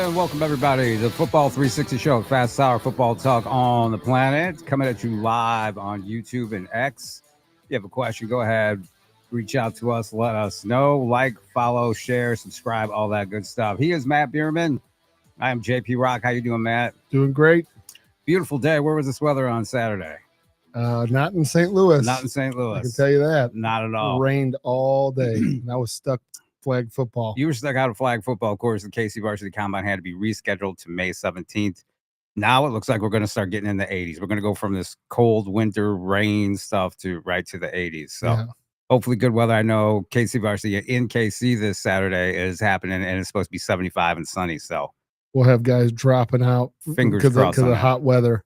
And welcome everybody to the Football 360 Show, fast hour football talk on the planet. Coming at you live on YouTube and X. If you have a question, go ahead, reach out to us, let us know. Like, follow, share, subscribe, all that good stuff. He is Matt Bierman. I am JP Rock. How you doing, Matt? Doing great. Beautiful day. Where was this weather on Saturday? Not in St. Louis. Not in St. Louis. I can tell you that. Not at all. It rained all day. And I was stuck flag football. You were stuck out of flag football. Of course, the KC Varsity Combine had to be rescheduled to May 17th. Now it looks like we're going to start getting in the 80s. We're going to go from this cold winter rain stuff to right to the 80s. So hopefully good weather. I know KC Varsity in KC this Saturday is happening, and it's supposed to be 75 and sunny. So we'll have guys dropping out fingers crossed because of the hot weather.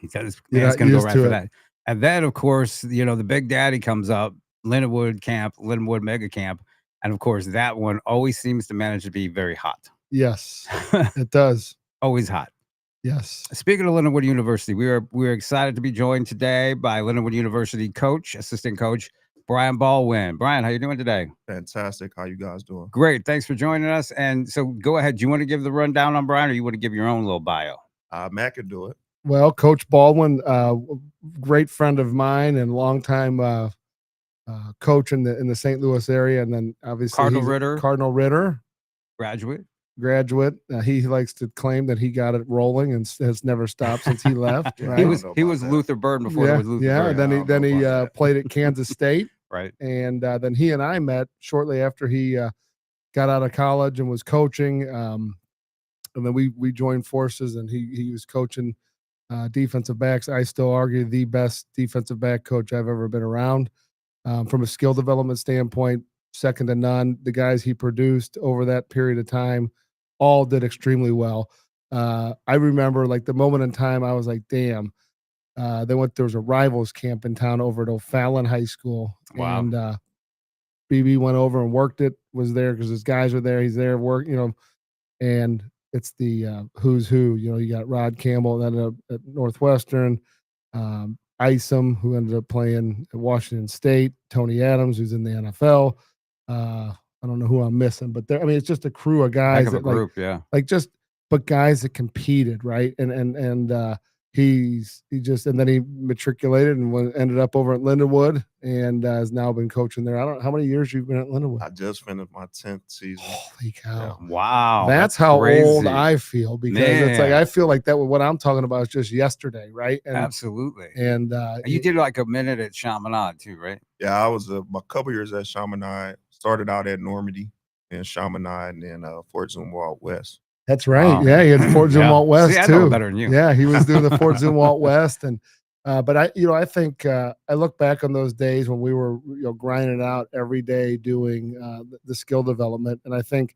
It's going to go right for that. And then, of course, you know, the big daddy comes up, Lindenwood Camp, Lindenwood Mega Camp. And of course, that one always seems to manage to be very hot. Yes, it does. Always hot. Yes. Speaking of Lindenwood University, we're excited to be joined today by Lindenwood University assistant coach, Brian Baldwin. Brian, how you doing today? Fantastic. How you guys doing? Great. Thanks for joining us. And so go ahead. Do you want to give the rundown on Brian, or you want to give your own little bio? Matt can do it. Well, Coach Baldwin, great friend of mine and longtime coach in the St. Louis area, and then obviously Cardinal Ritter, graduate. He likes to claim that he got it rolling and has never stopped since he left. Right? he was Luther Burden before there was Luther Burden. And then he played at Kansas State, right? And then he and I met shortly after he got out of college and was coaching. And then we joined forces, and he was coaching defensive backs. I still argue the best defensive back coach I've ever been around. From a skill development standpoint, second to none. The guys he produced over that period of time all did extremely well. I remember like the moment in time I was like, damn, there was a rivals camp in town over at O'Fallon High School. Wow. And BB went over and worked it, was there because his guys were there. He's there and it's the who's who. You got Rod Campbell that ended up at Northwestern, Isom, who ended up playing at Washington State, Tony Adams, who's in the NFL. I don't know who I'm missing, but it's just a crew of guys but guys that competed, right? And he matriculated and ended up over at Lindenwood and has now been coaching there. I don't know how many years you've been at Lindenwood. I just finished my 10th season. Holy cow! Yeah. Wow, that's how crazy. Old I feel, because it's like I feel like that. What I'm talking about is just yesterday, right? And, absolutely. And you did like a minute at Chaminade too, right? Yeah, I was a couple years at Chaminade. Started out at Normandy and Chaminade, and then Fort Zumwalt West. That's right. Wow. Yeah, he had Fort Zumwalt West I too. know better than you. Yeah, he was doing the Fort Zumwalt West, and but I think I look back on those days when we were grinding it out every day doing the skill development, and I think,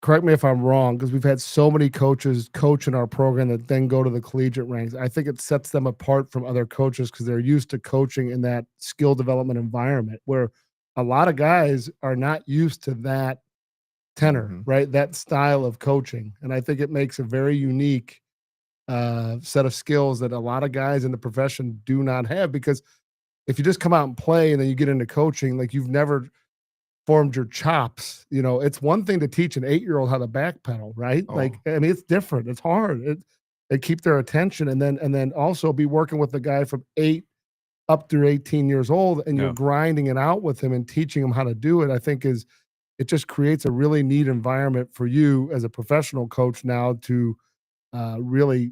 correct me if I'm wrong, because we've had so many coaches coach in our program that then go to the collegiate ranks. I think it sets them apart from other coaches because they're used to coaching in that skill development environment where a lot of guys are not used to that tenor, right? That style of coaching. And I think it makes a very unique set of skills that a lot of guys in the profession do not have, because if you just come out and play and then you get into coaching, like you've never formed your chops, it's one thing to teach an 8-year-old how to backpedal, right? Oh. It's different. It's hard. They keep their attention and then also be working with the guy from 8 up through 18 years old, and you're grinding it out with him and teaching him how to do it. I think it just creates a really neat environment for you as a professional coach now to really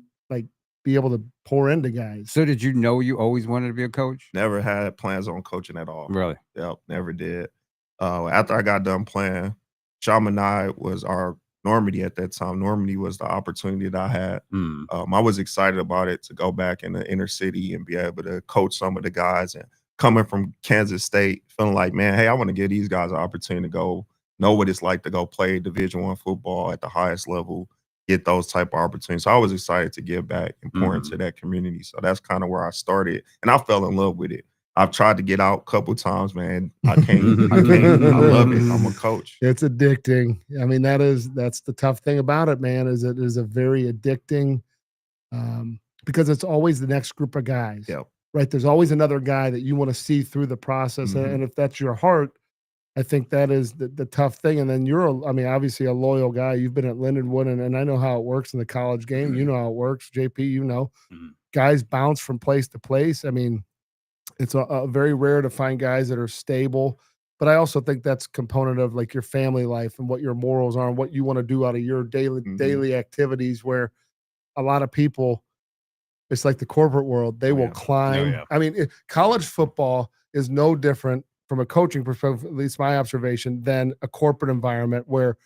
be able to pour into guys. So did you know you always wanted to be a coach? Never had plans on coaching at all. Really? Yep, never did. After I got done playing, Chaminade was our Normandy at that time. Normandy was the opportunity that I had. I was excited about it to go back in the inner city and be able to coach some of the guys. And coming from Kansas State, feeling like, man, hey, I want to give these guys an opportunity to go know what it's like to go play Division I football at the highest level, get those type of opportunities. So I was excited to give back and pour into that community. So that's kind of where I started, and I fell in love with it. I've tried to get out a couple times, man. I can't. I love it. I'm a coach. It's addicting. I mean, that's the tough thing about it, man, is it is a very addicting because it's always the next group of guys. Yep. Right. There's always another guy that you want to see through the process. And if that's your heart I think that is the tough thing. And then I mean, obviously a loyal guy. You've been at Lindenwood, and I know how it works in the college game. You know how it works, JP. Guys bounce from place to place. I mean, it's a very rare to find guys that are stable. But I also think that's component of like your family life and what your morals are and what you want to do out of your daily activities. Where a lot of people, it's like the corporate world. They will climb. I mean, college football is no different from a coaching perspective, at least my observation, than a corporate environment where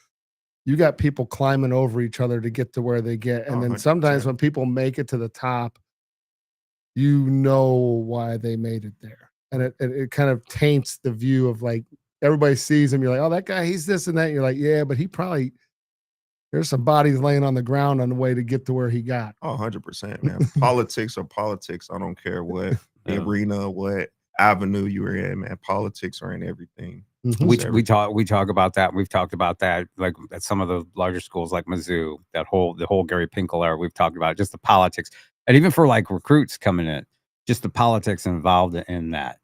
you got people climbing over each other to get to where they get. And then sometimes when people make it to the top, you know why they made it there. And it kind of taints the view of like everybody sees him. You're like, oh, that guy, he's this and that. And you're like, yeah, but there's some bodies laying on the ground on the way to get to where he got. Oh, 100%, man. Politics are politics. I don't care what arena, what avenue you were in, man. Politics are in everything. We talk about that. We've talked about that, like at some of the larger schools like Mizzou, the whole Gary Pinkel era. We've talked about just the politics, and even for like recruits coming in, just the politics involved in that.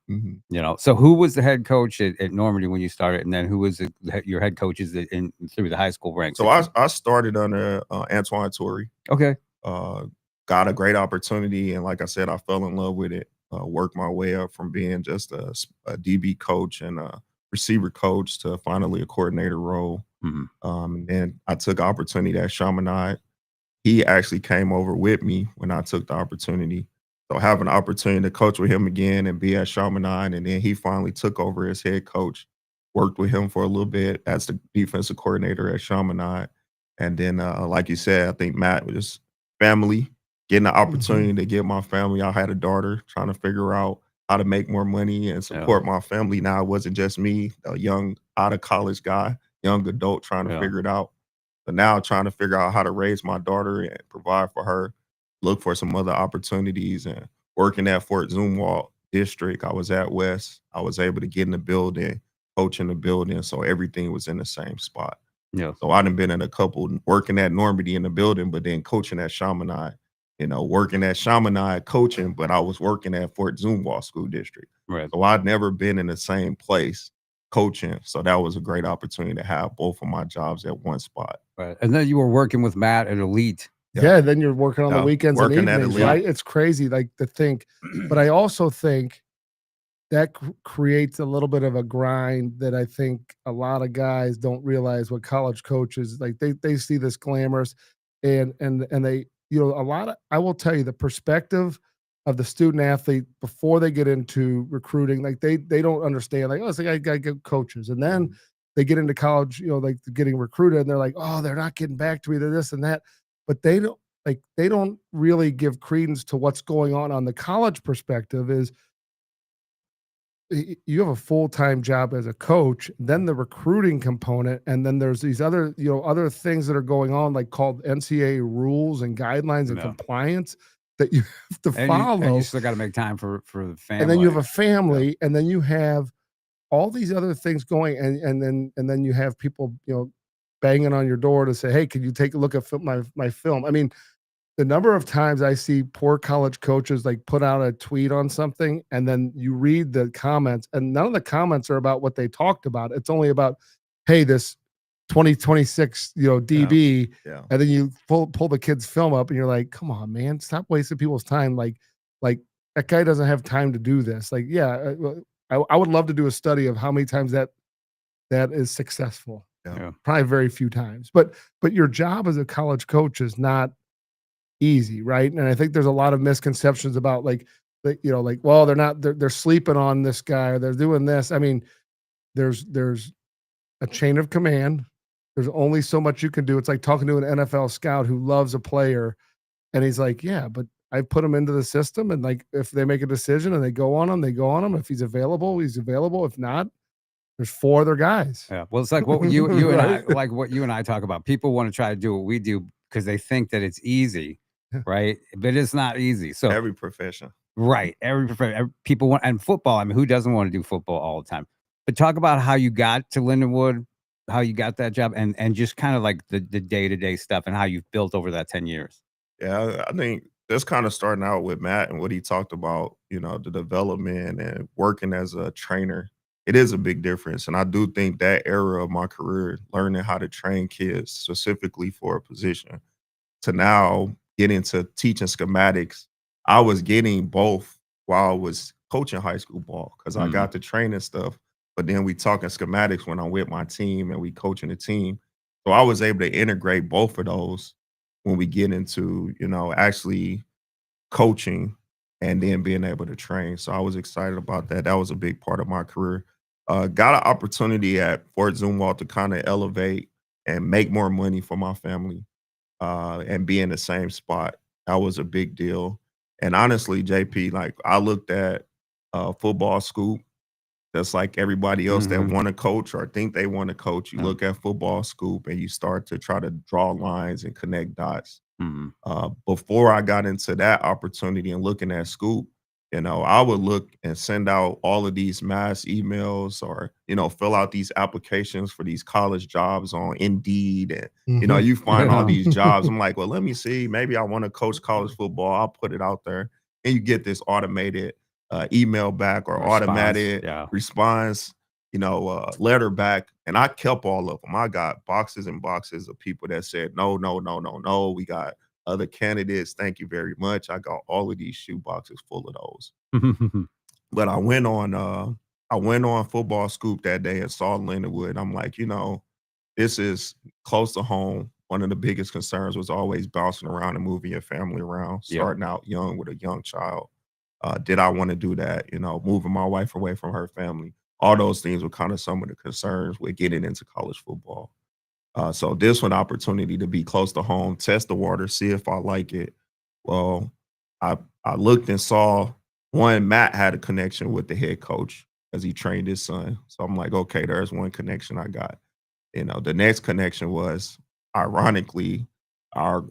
So who was the head coach at Normandy when you started, and then who was your head coaches through the high school ranks? So I started under Antoine Torrey. Okay. Got a great opportunity, and like I said, I fell in love with it. Worked my way up from being just a DB coach and a receiver coach to finally a coordinator role. And then I took opportunity at Chaminade. He actually came over with me when I took the opportunity. So having an opportunity to coach with him again and be at Chaminade, and then he finally took over as head coach, worked with him for a little bit as the defensive coordinator at Chaminade. And then, like you said, I think Matt was just family, getting the opportunity to get my family. I had a daughter, trying to figure out how to make more money and support my family. Now, it wasn't just me, a young out-of-college guy, young adult trying to figure it out. But now trying to figure out how to raise my daughter and provide for her, look for some other opportunities. And working at Fort Zumwalt District, I was at West. I was able to get in the building, coach in the building, so everything was in the same spot. So I done been in a couple, working at Normandy in the building, but then coaching at Chaminade. Working at Chaminade coaching, but I was working at Fort Zumwalt School District. Right. So I'd never been in the same place coaching. So that was a great opportunity to have both of my jobs at one spot. Right. And then you were working with Matt at Elite. Yeah, then you're working on the weekends and evenings, right? It's crazy, like, to think. But I also think that creates a little bit of a grind that I think a lot of guys don't realize what college coaches, like, they see this glamorous and they, I will tell you, the perspective of the student athlete before they get into recruiting, like they don't understand, like, oh, it's like I got good coaches. And then they get into college, like getting recruited, and they're like, oh, they're not getting back to me, they're this and that. But they don't really give credence to what's going on the college perspective. Is you have a full-time job as a coach, then the recruiting component, and then there's these other, other things that are going on, like called NCAA rules and guidelines and compliance that you have to follow. And you still got to make time for the family. And then you have a family, and then you have all these other things going, and then you have people, banging on your door to say, hey, can you take a look at my film? I mean, the number of times I see poor college coaches like put out a tweet on something, and then you read the comments, and none of the comments are about what they talked about. It's only about, hey, this 2026, DB, and then you pull the kid's film up, and you're like, come on, man, stop wasting people's time. Like that guy doesn't have time to do this. Like, yeah, I would love to do a study of how many times that is successful. Probably very few times. But your job as a college coach is not easy, right? And I think there's a lot of misconceptions about well, they're sleeping on this guy, or they're doing this. I mean, there's a chain of command. There's only so much you can do. It's like talking to an NFL scout who loves a player, and he's like, yeah, but I put him into the system, and like, if they make a decision and they go on him, they go on him. If he's available, he's available. If not, there's 4 other guys. Yeah. Well, it's like what you and I, like what you and I talk about. People want to try to do what we do because they think that it's easy, right? But it's not easy. So every profession, right? Every profession, people want, and football. I mean, who doesn't want to do football all the time? But talk about how you got to Lindenwood, how you got that job, and just kind of like the day-to-day stuff and how you've built over that 10 years. Yeah, I think that's kind of starting out with Matt and what he talked about, the development and working as a trainer it is a big difference. And I do think that era of my career, learning how to train kids specifically for a position, to now get into teaching schematics, I was getting both while I was coaching high school ball because I got the training stuff, but then we talking schematics when I'm with my team and we coaching the team. So I was able to integrate both of those when we get into, actually coaching and then being able to train. So I was excited about that. That was a big part of my career. Got an opportunity at Fort Zumwalt to kind of elevate and make more money for my family and be in the same spot. That was a big deal. And honestly, JP, like I looked at Football Scoop, that's like everybody else that want to coach or think they want to coach. You look at Football Scoop and you start to try to draw lines and connect dots. Before I got into that opportunity and looking at Scoop, I would look and send out all of these mass emails or, fill out these applications for these college jobs on Indeed. And, you find all these jobs. I'm like, well, let me see. Maybe I want to coach college football. I'll put it out there. And you get this automated email back or automatic response, letter back. And I kept all of them. I got boxes and boxes of people that said, no, no, no, no, no. We got other candidates. Thank you very much. I got all of these shoe boxes full of those. But I went on Football Scoop that day and saw Lindenwood. I'm like, this is close to home. One of the biggest concerns was always bouncing around and moving your family around, starting out young with a young child. Did I want to do that? Moving my wife away from her family. All those things were kind of some of the concerns with getting into college football. So this one opportunity to be close to home, test the water, see if I like it. Well, I looked and saw Matt had a connection with the head coach as he trained his son. So I'm like, okay, there's one connection I got. The next connection was, ironically, our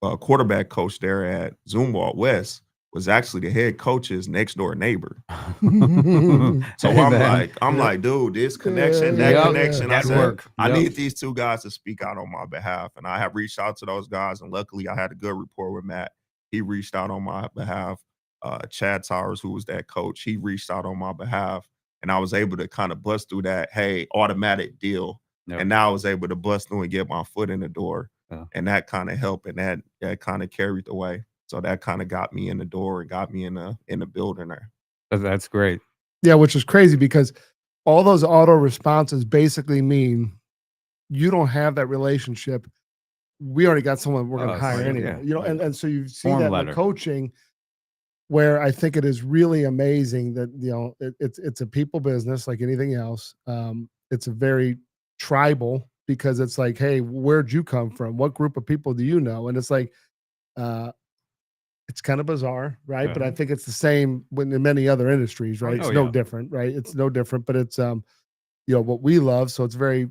quarterback coach there at Zumwalt West was actually the head coach's next door neighbor. So I'm like, dude, this connection, that connection. I said, I need these two guys to speak out on my behalf. And I have reached out to those guys. And luckily I had a good rapport with Matt. He reached out on my behalf. Chad Towers, who was that coach, he reached out on my behalf. And I was able to kind of bust through that, hey, automatic deal. And now I was able to bust through and get my foot in the door. And that kind of helped. And that kind of carried the way. So that kind of got me in the door and got me in the building there. That's great. Yeah, which is crazy because all those auto responses basically mean you don't have that relationship. We already got someone we're going to hire anyway. And so you see that in the coaching, where I think it is really amazing that it's a people business like anything else. It's a very tribal because it's like, hey, where'd you come from? What group of people do you know? And it's like, it's kind of bizarre, right? Yeah. But I think it's the same in many other industries, right? It's no different, right? It's no different, but it's what we love. So it's very,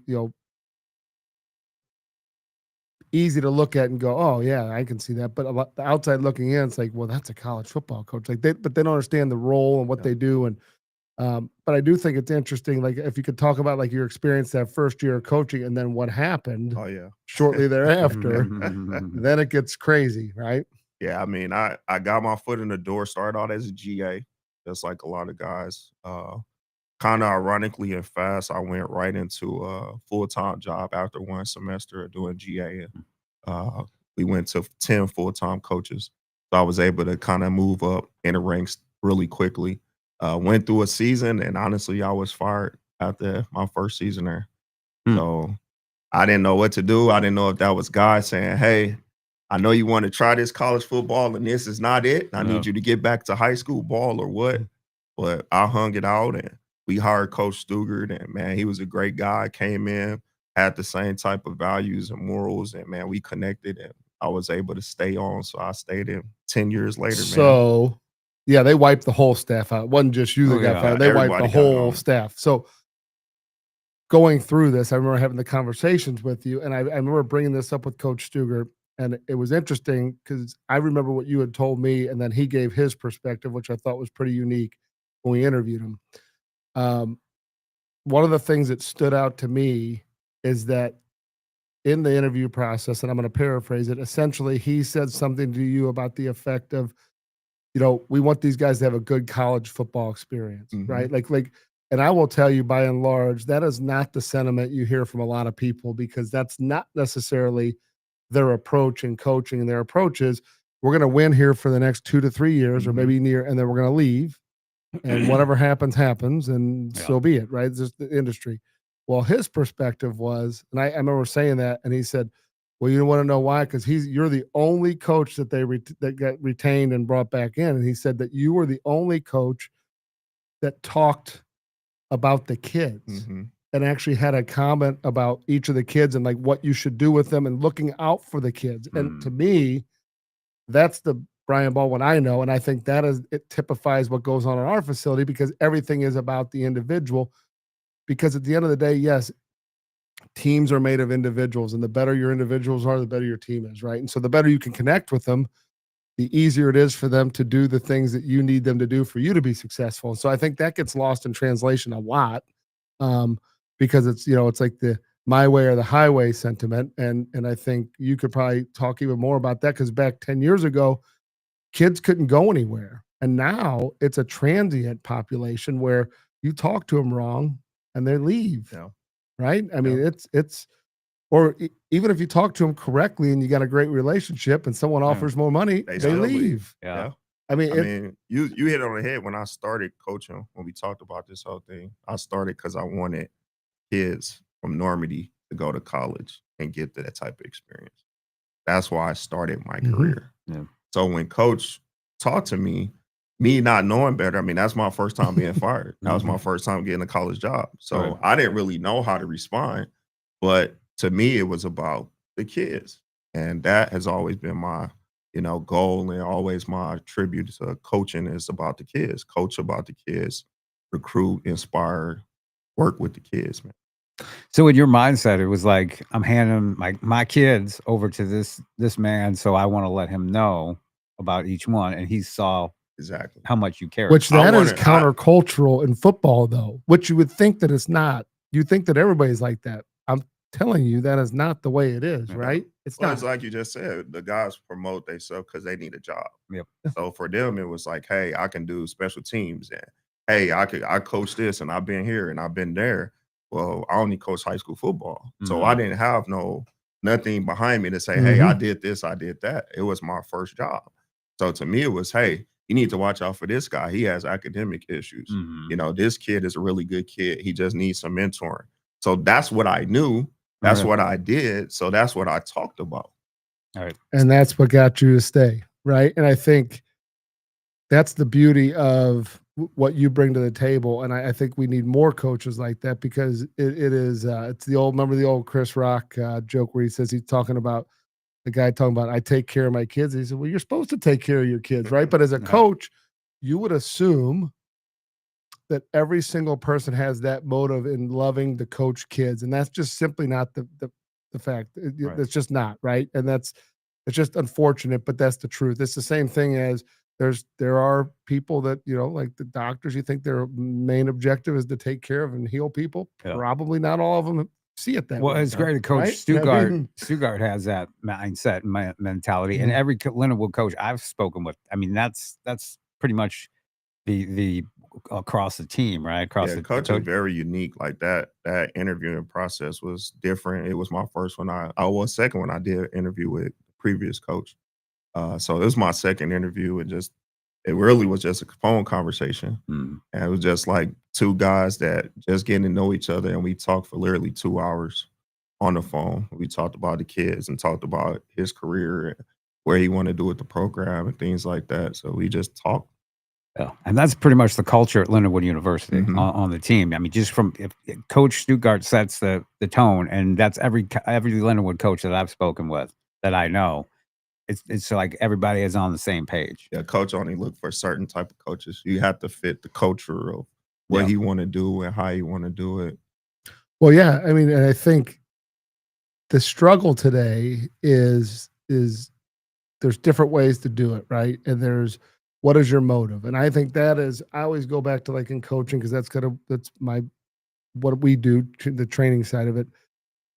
easy to look at and go, oh yeah, I can see that. But the outside looking in, it's like, well, that's a college football coach. But they don't understand the role and what they do. And but I do think it's interesting. Like if you could talk about like your experience that first year of coaching and then what happened shortly thereafter, then it gets crazy, right? Yeah, I mean, I got my foot in the door, started out as a GA, just like a lot of guys. Kind of ironically and fast, I went right into a full-time job after one semester of doing GA. And we went to 10 full-time coaches. So I was able to kind of move up in the ranks really quickly. Went through a season, and honestly, I was fired after my first season there. So I didn't know what to do. I didn't know if that was God saying, hey, I know you want to try this college football and this is not it. I need you to get back to high school ball or what. But I hung it out and we hired Coach Stugart, and man, he was a great guy, came in, had the same type of values and morals, and man, we connected and I was able to stay on. So I stayed in 10 years later, So, yeah, they wiped the whole staff out. It wasn't just you that got fired. They wiped the whole staff. So going through this, I remember having the conversations with you, and I remember bringing this up with Coach Stugart. And it was interesting because I remember what you had told me, and then he gave his perspective, which I thought was pretty unique when we interviewed him. One of the things that stood out to me is that in the interview process, and I'm going to paraphrase it, essentially he said something to you about the effect of, we want these guys to have a good college football experience, right? Like And I will tell you, by and large, that is not the sentiment you hear from a lot of people, because that's not necessarily their approach in coaching. And their approach is, we're going to win here for the next 2 to 3 years, or maybe near, and then we're going to leave. And whatever happens, happens, and so be it, right? It's just the industry. Well, his perspective was, and I remember saying that, and he said, well, you want to know why? Because you're the only coach that that got retained and brought back in. And he said that you were the only coach that talked about the kids and actually had a comment about each of the kids and like what you should do with them and looking out for the kids. And to me, that's the Brian Baldwin I know. And I think it typifies what goes on in our facility, because everything is about the individual. Because at the end of the day, yes, teams are made of individuals, and the better your individuals are, the better your team is, right? And so the better you can connect with them, the easier it is for them to do the things that you need them to do for you to be successful. And so I think that gets lost in translation a lot, because it's, it's like the my way or the highway sentiment. And I think you could probably talk even more about that, because back 10 years ago, kids couldn't go anywhere. And now it's a transient population where you talk to them wrong and they leave. Yeah. Right. I mean, it's, or even if you talk to them correctly and you got a great relationship and someone offers more money, they leave. Yeah. I mean, you hit it on the head. When I started coaching, when we talked about this whole thing, I started because I wanted kids from Normandy to go to college and get that type of experience. That's why I started my career. Yeah. So when coach talked to me not knowing better, I mean, that's my first time being fired. That was my first time getting a college job. So I didn't really know how to respond. But to me, it was about the kids. And that has always been my, goal, and always my tribute to coaching is about the kids. Coach about the kids, recruit, inspire, work with the kids, man. So in your mindset, it was like, I'm handing my kids over to this man, so I want to let him know about each one, and he saw exactly how much you care. Which that is countercultural in football, though. Which you would think that it's not. You think that everybody's like that. I'm telling you, that is not the way it is, right? It's not. It's like you just said. The guys promote themselves because they need a job. Yep. So for them, it was like, hey, I can do special teams, and hey, I coach this, and I've been here and I've been there. Well, I only coach high school football, so I didn't have nothing behind me to say, hey, I did this, I did that. It was my first job. So to me, it was, hey, you need to watch out for this guy. He has academic issues. This kid is a really good kid. He just needs some mentoring. So that's what I knew. That's what I did. So that's what I talked about. All right. And that's what got you to stay, right? And I think that's the beauty of what you bring to the table. And I think we need more coaches like that, because it's remember the old Chris Rock joke where he says he's talking about the guy talking about, I take care of my kids. He said, well, you're supposed to take care of your kids, right? But as a coach, you would assume that every single person has that motive in loving the coach kids. And that's just simply not the fact. It's just not, right? And it's just unfortunate, but that's the truth. It's the same thing as there are people that, like the doctors, you think their main objective is to take care of and heal people. Yeah. Probably not all of them see it that way. Well, it's great to coach. Right? Stuttgart has that mindset and mentality. And every Lindenwood coach I've spoken with, I mean, that's pretty much the across the team, right? Across the coach is very unique. Like that interviewing process was different. It was my first one. I was second when I did an interview with the previous coach. So it was my second interview, and it really was just a phone conversation. And it was just like two guys that just getting to know each other, and we talked for literally 2 hours on the phone. We talked about the kids and talked about his career and where he wanted to do with the program and things like that. So we just talked. Yeah, and that's pretty much the culture at Lindenwood University on the team. I mean, just if Coach Stuttgart sets the tone, and that's every Lindenwood coach that I've spoken with that I know. It's like everybody is on the same page. Yeah, coach only look for certain type of coaches. You have to fit the culture of what he want to do and how you want to do it. Well, yeah, I mean, and I think the struggle today is there's different ways to do it, right? And there's what is your motive? And I think that is, I always go back to like in coaching, because that's what we do, the training side of it.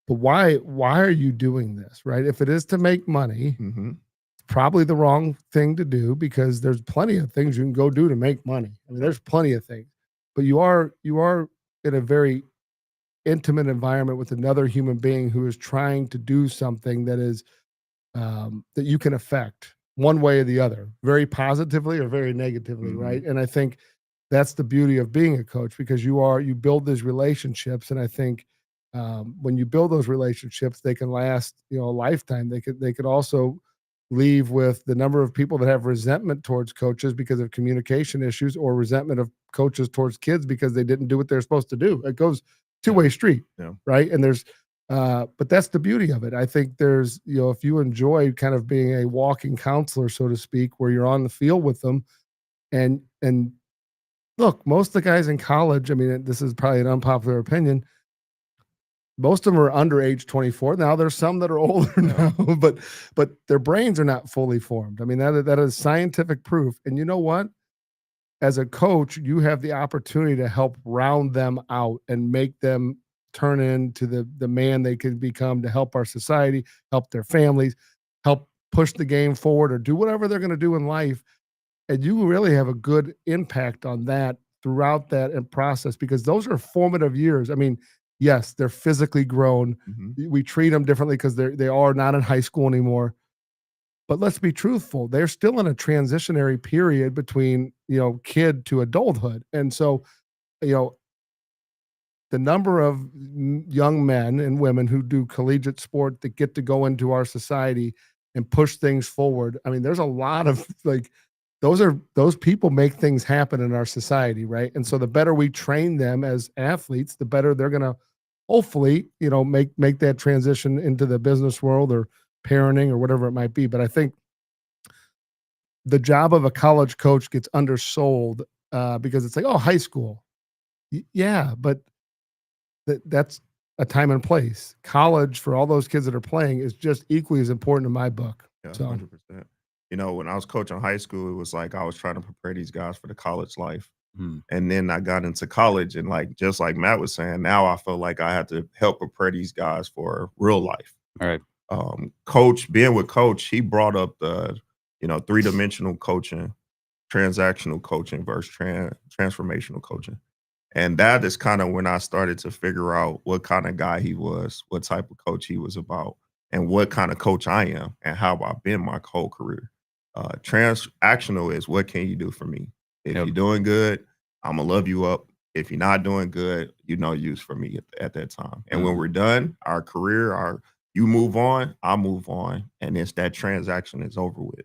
But why are you doing this, right? If it is to make money, it's probably the wrong thing to do, because there's plenty of things you can go do to make money. I mean, there's plenty of things, but you are in a very intimate environment with another human being who is trying to do something that is that you can affect one way or the other, very positively or very negatively, right? And I think that's the beauty of being a coach, because you build these relationships, and I think when you build those relationships, they can last, a lifetime. They could also leave with the number of people that have resentment towards coaches because of communication issues, or resentment of coaches towards kids because they didn't do what they're supposed to do. It goes two-way street, Yeah. right? And but that's the beauty of it. I think there's, if you enjoy kind of being a walking counselor, so to speak, where you're on the field with them, and look, most of the guys in college, I mean, this is probably an unpopular opinion, most of them are under age 24. Now there's some that are older now, but their brains are not fully formed. I mean, that is scientific proof. And you know what? As a coach, you have the opportunity to help round them out and make them turn into the man they can become, to help our society, help their families, help push the game forward, or do whatever they're going to do in life. And you really have a good impact on that throughout that and process, because those are formative years. I mean, yes, they're physically grown. We treat them differently because they are not in high school anymore. But let's be truthful, they're still in a transitionary period between, kid to adulthood. And so, the number of young men and women who do collegiate sport that get to go into our society and push things forward. I mean, there's a lot of those people make things happen in our society, right? And so the better we train them as athletes, the better they're going to hopefully, make that transition into the business world or parenting or whatever it might be. But I think the job of a college coach gets undersold because it's like, oh, high school. Yeah, but that's a time and place. College, for all those kids that are playing, is just equally as important in my book. Yeah, So 100%. When I was coaching high school, it was like I was trying to prepare these guys for the college life. And then I got into college, and just like Matt was saying, now I feel like I had to help prepare these guys for real life. All right. Being with Coach, he brought up the, three-dimensional coaching, transactional coaching versus transformational coaching. And that is kind of when I started to figure out what kind of guy he was, what type of coach he was about, and what kind of coach I am, and how I've been my whole career. Transactional is, what can you do for me? If you're doing good, I'm going to love you up. If you're not doing good, no use for me at that time. And when we're done, our career, you move on, I move on, and it's that transaction is over with.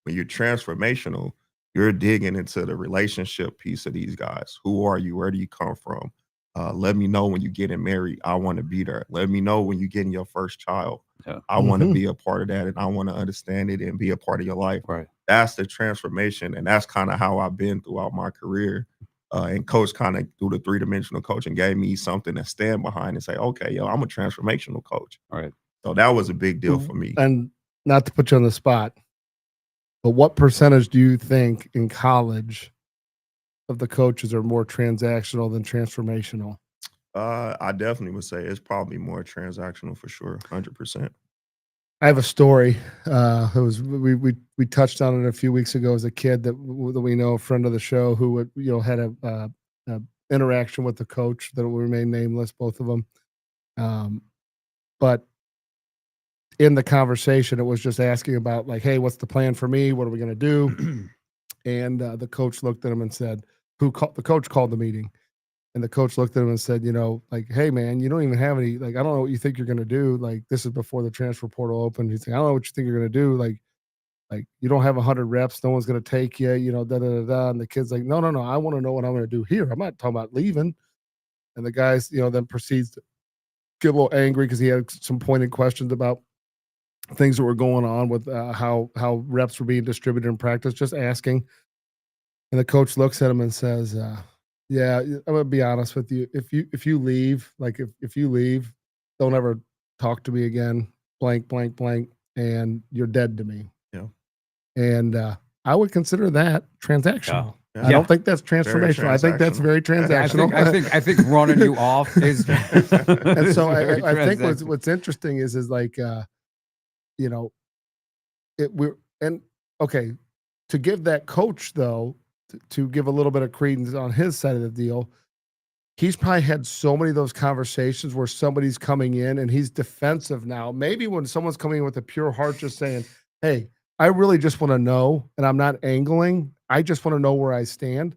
When you're transformational, you're digging into the relationship piece of these guys. Who are you? Where do you come from? Let me know when you're getting married. I want to be there. Let me know when you're getting your first child. Yeah. I want to be a part of that, and I want to understand it and be a part of your life. Right. That's the transformation, and that's kind of how I've been throughout my career. And Coach kind of, through the three-dimensional coaching, gave me something to stand behind and say, okay, I'm a transformational coach. All right. So that was a big deal for me. And not to put you on the spot, but what percentage do you think in college of the coaches are more transactional than transformational? I definitely would say it's probably more transactional for sure, 100%. I have a story. It was we touched on it a few weeks ago. As a kid that we know, a friend of the show, who would, had a interaction with the coach that will remain nameless, both of them. But in the conversation, it was just asking about, like, hey, what's the plan for me? What are we going to do? And the coach looked at him and said, the coach called the meeting. And the coach looked at him and said, like, hey, man, you don't even have any, like, I don't know what you think you're going to do. Like, this is before the transfer portal opened. He's like, I don't know what you think you're going to do. Like you don't have 100 reps. No one's going to take you, da, da, da, da. And the kid's like, no. I want to know what I'm going to do here. I'm not talking about leaving. And the guys, then proceeds to get a little angry because he had some pointed questions about things that were going on with how reps were being distributed in practice, just asking. And the coach looks at him and says, yeah, I'm gonna be honest with you. If you leave, like if you leave, don't ever talk to me again. Blank, blank, blank, and you're dead to me. Yeah. And I would consider that transactional. Yeah. I don't think that's transformational. I think that's very transactional. I think running you off is. And so I think what's interesting is like to give that coach, though, to give a little bit of credence on his side of the deal, he's probably had so many of those conversations where somebody's coming in and he's defensive now. Maybe when someone's coming in with a pure heart, just saying, hey, I really just want to know, and I'm not angling. I just want to know where I stand.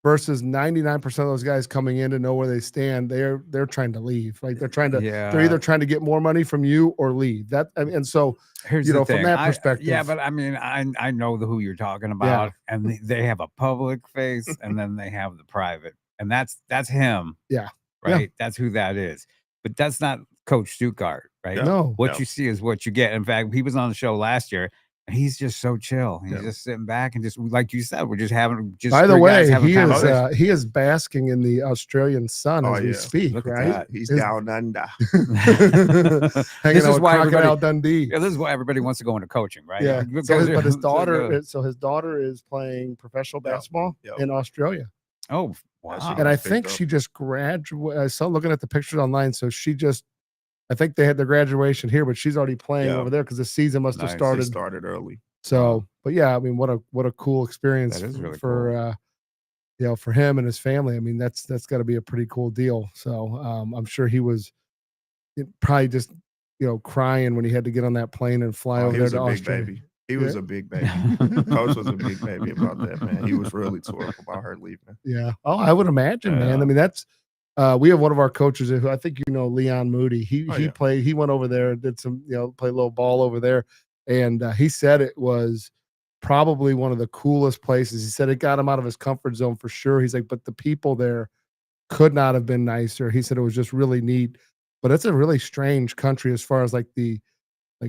Versus 99% of those guys coming in to know where they stand, they're trying to leave. Like they're either trying to get more money from you or leave. And so Here's you the know, thing. from that perspective. Yeah, but I mean, I know who you're talking about, and they have a public face, and then they have the private, and that's him. Yeah. Right. That's who that is. But that's not Coach Stuttgart, right? Yeah. No. What you see is what you get. In fact, he was on the show last year, and he's just so chill. He's just sitting back and just like you said, we're just having just. By the three guys way, having he is basking in the Australian sun as we speak. Look at right? that. He's down under. Hanging out with why Crocodile Dundee. Yeah, this is why everybody wants to go into coaching, right? Yeah. Because But his daughter is playing professional basketball in Australia. Oh, wow. And I think she just graduated. I saw looking at the pictures online. So I think they had their graduation here, but she's already playing over there because the season must have started. It started early. So, but yeah, I mean, what a cool experience That is really for for him and his family. I mean, that's got to be a pretty cool deal. So, I'm sure he was probably just crying when he had to get on that plane and fly over there to Australia. Baby. He was a big baby. Coach was a big baby about that, man. He was really tore up about her leaving. Yeah. Oh, I would imagine, man. I mean, that's we have one of our coaches who I think Leon Moody. He played. He went over there, did some played a little ball over there, and he said it was probably one of the coolest places. He said it got him out of his comfort zone for sure. He's like, but the people there could not have been nicer. He said it was just really neat, but it's a really strange country as far as like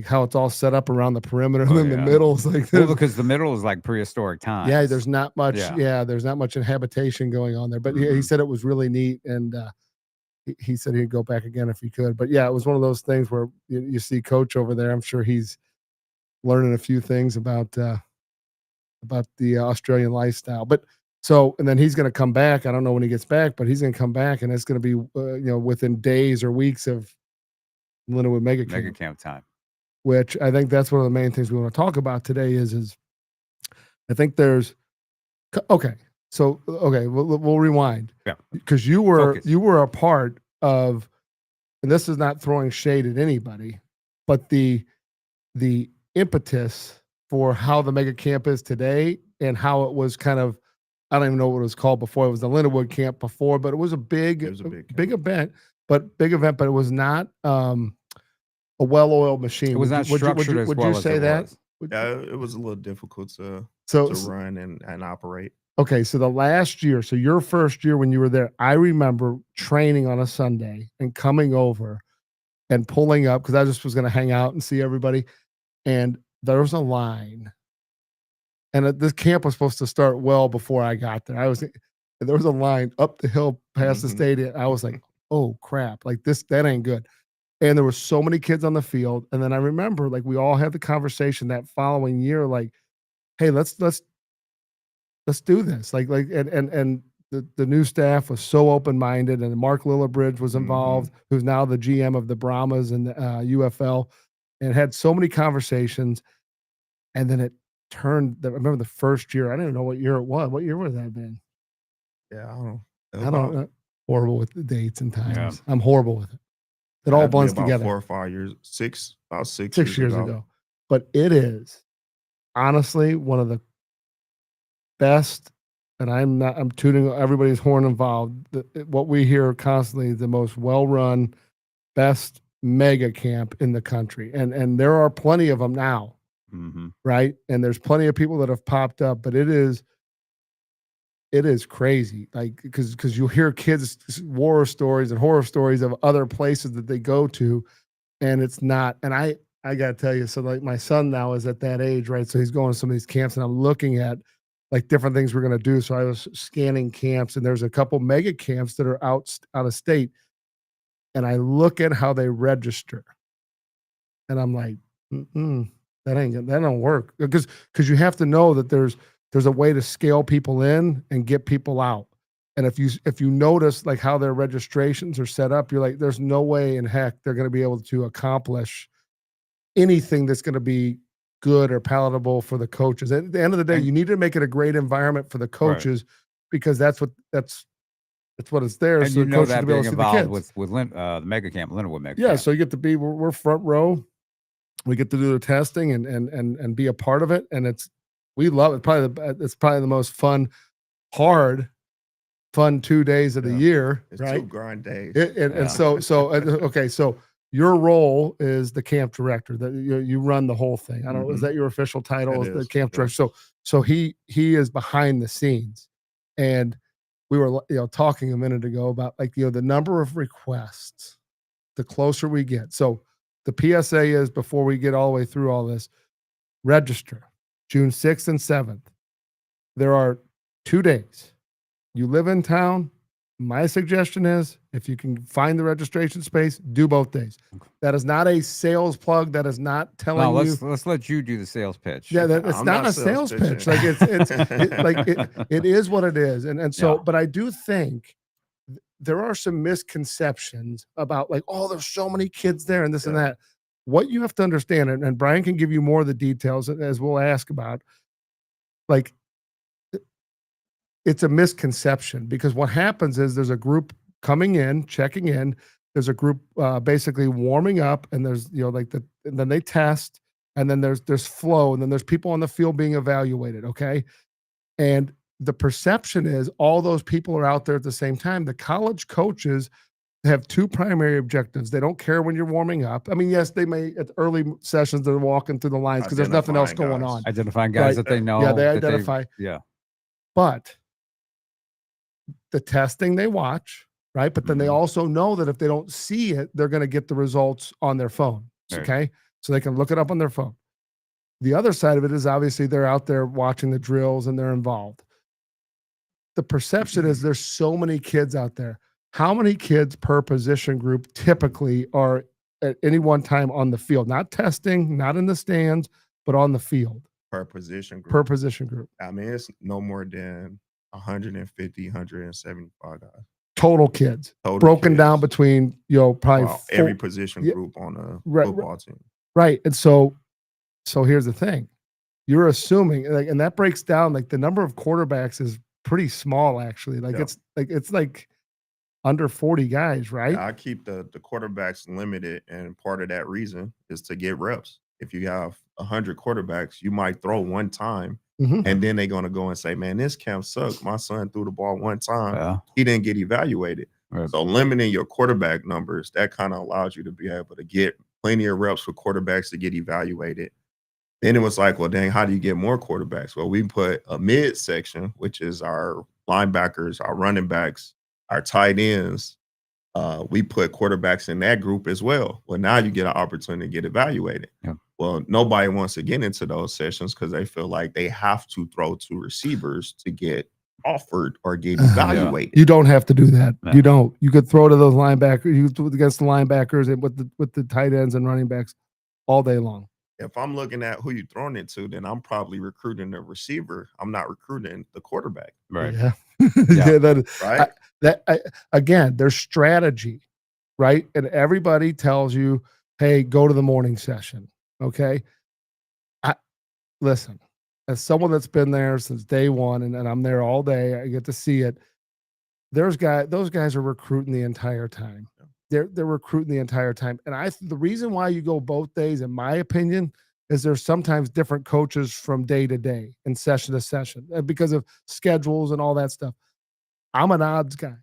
how it's all set up around the perimeter and then the middle is like because the middle is like prehistoric times. Yeah, there's not much. Yeah, there's not much inhabitation going on there. But he said it was really neat, and he said he'd go back again if he could. But yeah, it was one of those things where you see Coach over there. I'm sure he's learning a few things about the Australian lifestyle. But and then he's going to come back. I don't know when he gets back, but he's going to come back, and it's going to be within days or weeks of Lindenwood Mega Camp time. Which I think that's one of the main things we want to talk about today is I think there's we'll rewind. Yeah. Because you were a part of, and this is not throwing shade at anybody, but the impetus for how the mega camp is today and how it was kind of, I don't even know what it was called before. It was the Lindenwood camp before, but it was a big event, but it was not a well-oiled machine. It was not structured as well. Would you say that? Yeah, it was a little difficult to run and operate. Okay, so the last year, so your first year when you were there, I remember training on a Sunday and coming over and pulling up because I just was going to hang out and see everybody. And there was a line. And this camp was supposed to start well before I got there. There was a line up the hill past the stadium. I was like, oh crap, like that ain't good. And there were so many kids on the field. And then I remember like we all had the conversation that following year, like, hey, let's do this. And the new staff was so open-minded, and Mark Lillibridge was involved, who's now the GM of the Brahmas and the UFL, and had so many conversations. And then it turned, I remember the first year, I didn't know what year it was. What year would that have been? Yeah, I don't know. I don't know. Horrible with the dates and times. Yeah. I'm horrible with it. It all blends together. 4 or 5 years, about 6 years ago. But it is honestly one of the best, and I'm tooting everybody's horn involved. What we hear constantly, the most well-run, best mega camp in the country. And there are plenty of them now. Right. And there's plenty of people that have popped up, but it is crazy. Like, because you hear kids war stories and horror stories of other places that they go to, and it's not. And I got to tell you, so like my son now is at that age, right? So he's going to some of these camps, and I'm looking at like different things we're going to do. So I was scanning camps, and there's a couple mega camps that are out of state. And I look at how they register, and I'm like, that don't work. Because you have to know that there's a way to scale people in and get people out. And if you notice like how their registrations are set up, you're like, there's no way in heck they're going to be able to accomplish anything that's going to be good or palatable for the coaches. At the end of the day, you need to make it a great environment for the coaches, because that's It's what it's there. And So you the know coaches that to be able being to see the kids. involved with the mega camp, Lindenwood mega Yeah, camp. so you get to be we're front row. We get to do the testing and be a part of it, and we love it. It's probably the most fun 2 days of the Yeah. year, It's right? 2 grind days. And Yeah. so okay, so your role is the camp director. That you run the whole thing. I don't know, is Mhm. that your official title? It Is the is, camp yeah. director? So he is behind the scenes, and we were talking a minute ago about the number of requests. The closer we get, so the PSA is before we get all the way through all this, register June 6th and 7th. There are 2 days. You live in town. My suggestion is if you can find the registration space, do both days. That is not a sales plug. That is not telling No, you. let's let you do the sales pitch. Yeah, it's I'm not not a sales sales pitch. pitching. It is what it is. And so, Yeah. but I do think there are some misconceptions about there's so many kids there and this and Yeah. that. What you have to understand, and Brian can give you more of the details as we'll ask about, it's a misconception because what happens is there's a group coming in, checking in. There's a group basically warming up, and there's and then they test, and then there's flow, and then there's people on the field being evaluated. Okay, and the perception is all those people are out there at the same time. The college coaches have 2 primary objectives. They don't care when you're warming up. I mean, yes, they may at early sessions they're walking through the lines because there's nothing else Identifying going guys. on. Identifying guys Right. that they know. Yeah, they that identify. Yeah. But the testing they watch, right? But then they Mhm. also know that if they don't see it, they're going to get the results on their phone. Right. Okay. So they can look it up on their phone. The other side of it is obviously they're out there watching the drills and they're involved. The perception is there's so many kids out there. How many kids per position group typically are at any one time on the field? Not testing, not in the stands, but on the field Per position group. per position group. I mean, it's no more than 150, 175 guys. Total kids. Total Broken down kids. between, probably Wow, every four- position yeah. group on a Right, football team. right. And so here's the thing. You're assuming and that breaks down the number of quarterbacks is pretty small actually. Yeah. It's under 40 guys, right? I keep the quarterbacks limited, and part of that reason is to get reps. If you have 100 quarterbacks, you might throw one time, Mhm. and then they're gonna go and say, "Man, this camp sucked. My son threw the ball one time. Yeah. He didn't get evaluated." Right. So limiting your quarterback numbers, that kind of allows you to be able to get plenty of reps for quarterbacks to get evaluated. Then it was like, well, dang, how do you get more quarterbacks? Well, we put a mid section, which is our linebackers, our running backs, our tight ends. We put quarterbacks in that group as well. Well, now you get an opportunity to get evaluated. Yeah. Well, nobody wants to get into those sessions because they feel like they have to throw to receivers to get offered or get evaluated. You don't have to do that. No. You don't. You could throw to those linebackers. You could throw against the linebackers and with the tight ends and running backs all day long. If I'm looking at who you're throwing it to, then I'm probably recruiting the receiver. I'm not recruiting the quarterback, Right. Yeah. Yeah. Right. Again, there's strategy, right? And everybody tells you, hey, go to the morning session. Okay. Listen, as someone that's been there since day one and I'm there all day, I get to see it. Those guys are recruiting the entire time. They're recruiting the entire time. And the reason why you go both days, in my opinion, is there's sometimes different coaches from day to day and session to session because of schedules and all that stuff. I'm an odds guy.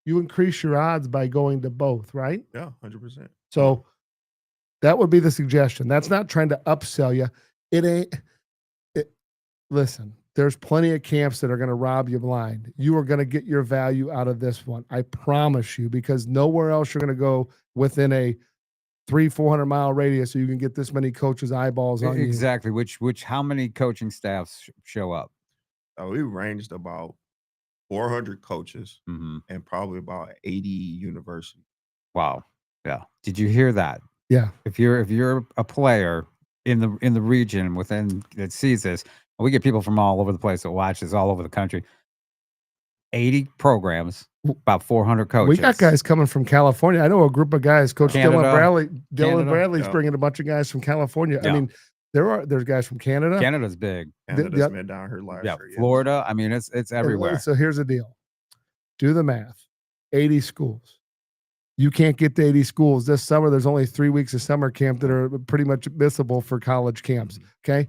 You increase your odds by going to both, right? Yeah, 100%. So that would be the suggestion. That's not trying to upsell you. Listen, there's plenty of camps that are going to rob you blind. You are going to get your value out of this one. I promise you, because nowhere else you're going to go within a 300-400 mile radius so you can get this many coaches' eyeballs on you. Exactly. How many coaching staffs show up? We ranged about 400 coaches Mm-hmm. and probably about 80 universities. Wow. Yeah. Did you hear that? Yeah. If you're a player in the region that sees this, we get people from all over the place that watch this all over the country. 80 programs, about 400 coaches. We got guys coming from California. I know a group of guys. Coach Canada, Dylan Bradley's yeah. bringing a bunch of guys from California. Yeah. I mean, there's guys from Canada. Canada's big. Canada's yeah. been down here last Yeah. year. Florida. I mean, it's everywhere. So here's the deal. Do the math. 80 schools. You can't get to 80 schools this summer. There's only 3 weeks of summer camp that are pretty much missable for college camps. Okay,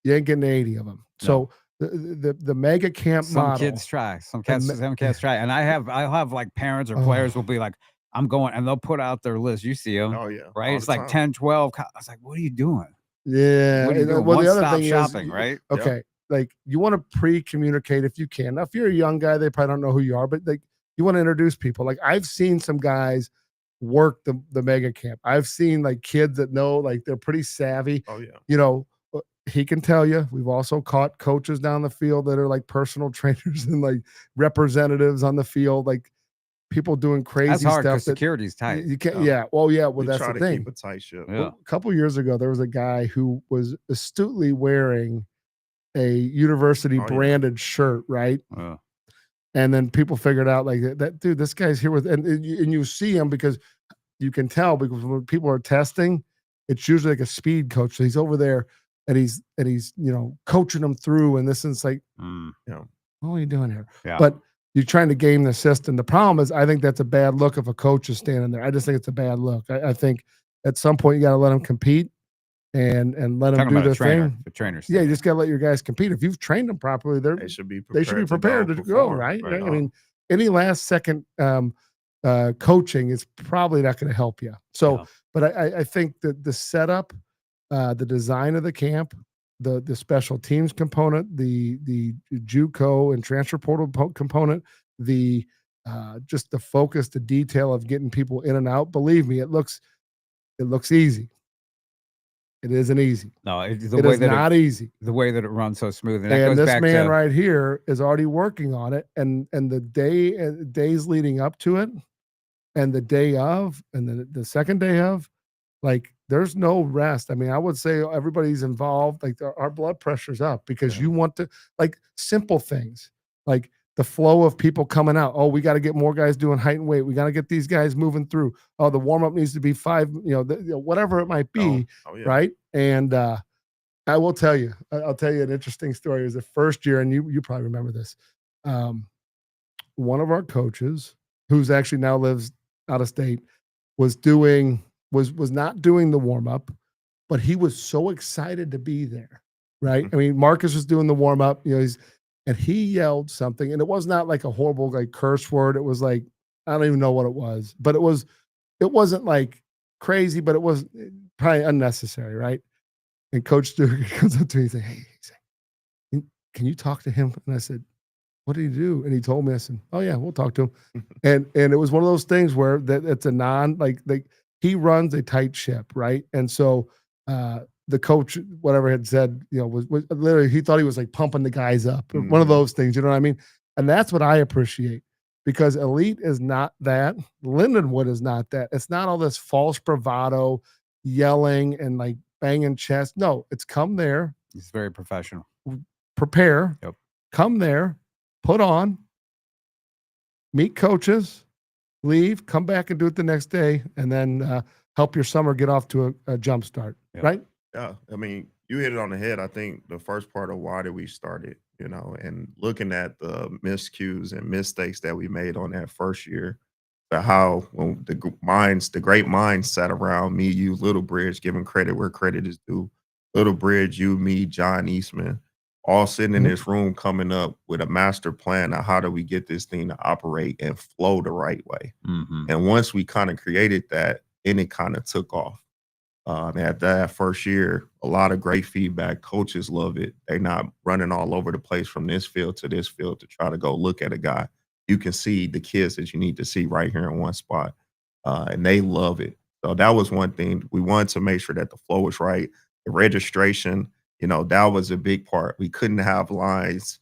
you ain't getting 80 of them. So the mega camp Some model. kids try. Some cats try. And I'll have like parents or players will be like, I'm going, and they'll put out their list. You see them, Oh yeah. right? All It's the like time. 10, 12. I was like, what are you doing? Yeah. What are you doing? Well, the other One-stop thing shopping, is, right? okay, like you want to pre-communicate if you can. Now, if you're a young guy, they probably don't know who you are, but like you want to introduce people. Like I've seen some guys work the mega camp. I've seen like kids that know, like they're pretty savvy. Oh yeah. You know, he can tell you. We've also caught coaches down the field that are like personal trainers and like representatives on the field, like people doing crazy That's hard stuff. because security's tight. You can't. Yeah. Well, yeah. Well, We that's try the to thing. keep a tight ship. Yeah. A couple years ago, there was a guy who was astutely wearing a university Oh, yeah. branded shirt, right? Yeah. And then people figured out like that dude, this guy's here with, and you see him because you can tell, because when people are testing, it's usually like a speed coach. So he's over there and he's coaching them through, and this is like, what are you doing here? Yeah. But you're trying to game the system. The problem is, I think that's a bad look if a coach is standing there. I just think it's a bad look. I think at some point you got to let them compete and let them Talking do about their a trainer, thing. the trainers. Yeah, you just got to let your guys compete. If you've trained them properly, They should be prepared to go, perform, right? I on. mean, any last second coaching is probably not going to help you. So, Yeah. but I think that the setup, the design of the camp, the special teams component, the JUCO and transfer portal component, the just the focus, the detail of getting people in and out. Believe me, it looks easy. It isn't easy. No, It is not easy. The way that it runs so smooth. And, that And goes this back man to, right here is already working on it. And the days leading up to it, and the day of, and the second day of, like there's no rest. I mean, I would say everybody's involved. Like our blood pressure's up because you want to, like, simple things, like the flow of people coming out. Oh, we got to get more guys doing height and weight. We got to get these guys moving through. Oh, the warm up needs to be 5. Whatever it might be, Yeah. right? And I will tell you. I'll tell you an interesting story. It was the first year, and you probably remember this. One of our coaches, who's actually now lives out of state, was not doing the warm up, but he was so excited to be there. Right? I mean, Marcus was doing the warm up. And he yelled something, and it was not like a horrible like curse word. It was like, I don't even know what it was, but it wasn't like crazy, but it was probably unnecessary, right? And Coach Stewart comes up to me and says, "Hey, can you talk to him?" And I said, "What did he do?" And he told me. I said, "Oh yeah, we'll talk to him." and it was one of those things where that it's a like he runs a tight ship, right? And so the coach, whatever had said, was literally, he thought he was like pumping the guys up. Mm-hmm. One of those things, you know what I mean? And that's what I appreciate, because Elite is not that. Lindenwood is not that. It's not all this false bravado, yelling and like banging chest. No, it's come there. It's very professional. Prepare. Yep. Come there, put on, meet coaches, leave, come back and do it the next day, and then help your summer get off to a jump start. Yep. Right? Yeah, I mean, you hit it on the head. I think the first part of why did we start it, and looking at the miscues and mistakes that we made on that first year, how when the great minds sat around me, you, Little Bridge, giving credit where credit is due. Little Bridge, you, me, John Eastman, all sitting in this room coming up with a master plan of how do we get this thing to operate and flow the right way. Mm-hmm. And once we kind of created that, then it kind of took off. At that first year, a lot of great feedback. Coaches love it. They're not running all over the place from this field to this field to try to go look at a guy. You can see the kids that you need to see right here in one spot, and they love it. So that was one thing. We wanted to make sure that the flow was right. The registration, that was a big part. We couldn't have lines,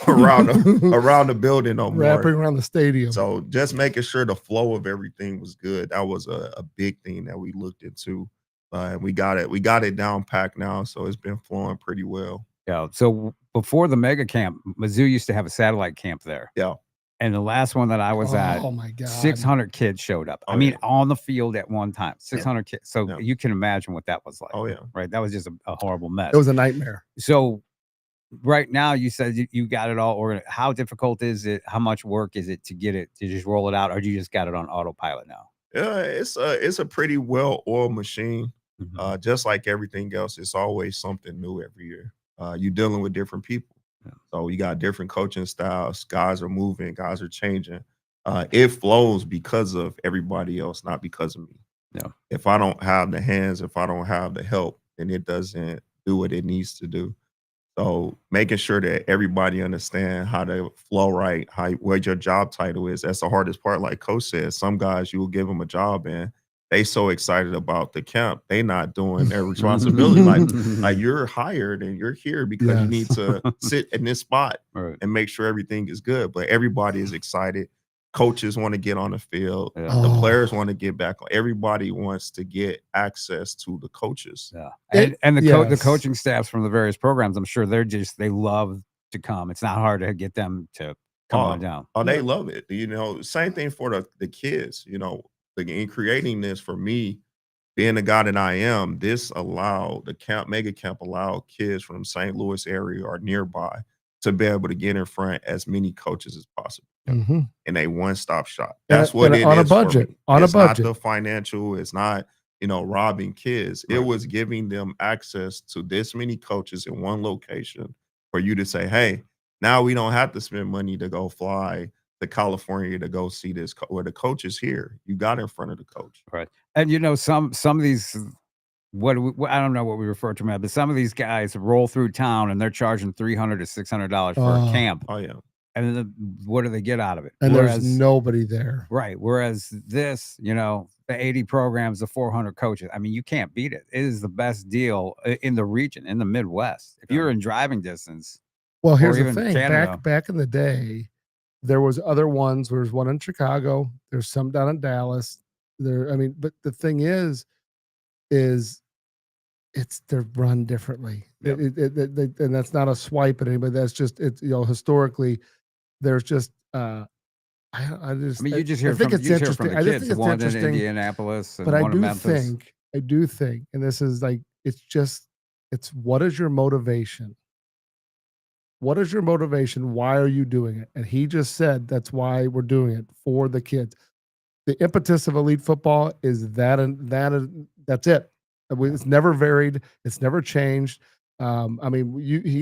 around the building no more. Wrapping around the stadium. So just making sure the flow of everything was good. That was a big thing that we looked into. And we got it down packed now. So it's been flowing pretty well. Yeah. So before the mega camp, Mizzou used to have a satellite camp there. Yeah. And the last one that I was at, oh my God, 600 kids showed up. Oh, I mean, yeah. on the field at one time, 600 kids. So Yeah. you can imagine what that was like. Oh yeah. Right. That was just a horrible mess. it was a nightmare. So right now you said you got it all organized. How difficult is it? How much work is it to get it to just roll it out, or do you just got it on autopilot now? Yeah, it's a pretty well-oiled machine. Mhm. Just like everything else, it's always something new every year. You're dealing with different people. Yeah. So you got different coaching styles. Guys are moving, guys are changing. It flows because of everybody else, not because of me. Yeah. If I don't have the hands, if I don't have the help, then it doesn't do what it needs to do. So making sure that everybody understand how to flow right, how what your job title is. That's the hardest part. Like Coach said, some guys you will give them a job and they so excited about the camp, they not doing their responsibility. Like you're hired and you're here because you need Yes. to sit in this spot Right. and make sure everything is good. But everybody is excited. Coaches want to get on the field. Yeah. The Oh. players want to get back on. Everybody wants to get access to the coaches. Yeah. It- And the yes. coaching staffs from the various programs, I'm sure they love to come. It's not hard to get them to come on down. Oh, they Yeah. love it. Same thing for the kids, in creating this for me, being the guy that I am, this allowed the camp, mega camp allowed kids from St. Louis area or nearby to be able to get in front as many coaches as possible. Mhm. In a one-stop shop. And That's a- what and it on a is for me. budget, on a It's not budget. the financial, it's not, robbing kids. It Right. was giving them access to this many coaches in one location for you to say, hey, now we don't have to spend money to go fly to California to go see this where the coach is here. You got in front of the coach. And some of these I don't know what we refer to them as, but some of these guys roll through town and they're charging $300 to $600 for a camp. Oh yeah. And then what do they get out of it? And there's nobody there. Right. Whereas this, the 80 programs, the 400 coaches, I mean, you can't beat it. It is the best deal in the region, in the Midwest. If you're in driving distance, Well, here's the even thing. Canada. Back in the day, there was other ones. There's one in Chicago. There's some down in Dallas. But the thing is they're run differently. Yep. And that's not a swipe at anybody. That's just historically, there's just I mean, you just hear think from it's you just hear from interesting. the I just kids. think it's One in interesting. Indianapolis and But I one in do Memphis. think, and this is like, it's what is your motivation? What is your motivation? Why are you doing it? And he just said that's why we're doing it, for the kids. The impetus of elite football is that, and that's it. It's never varied. It's never changed. He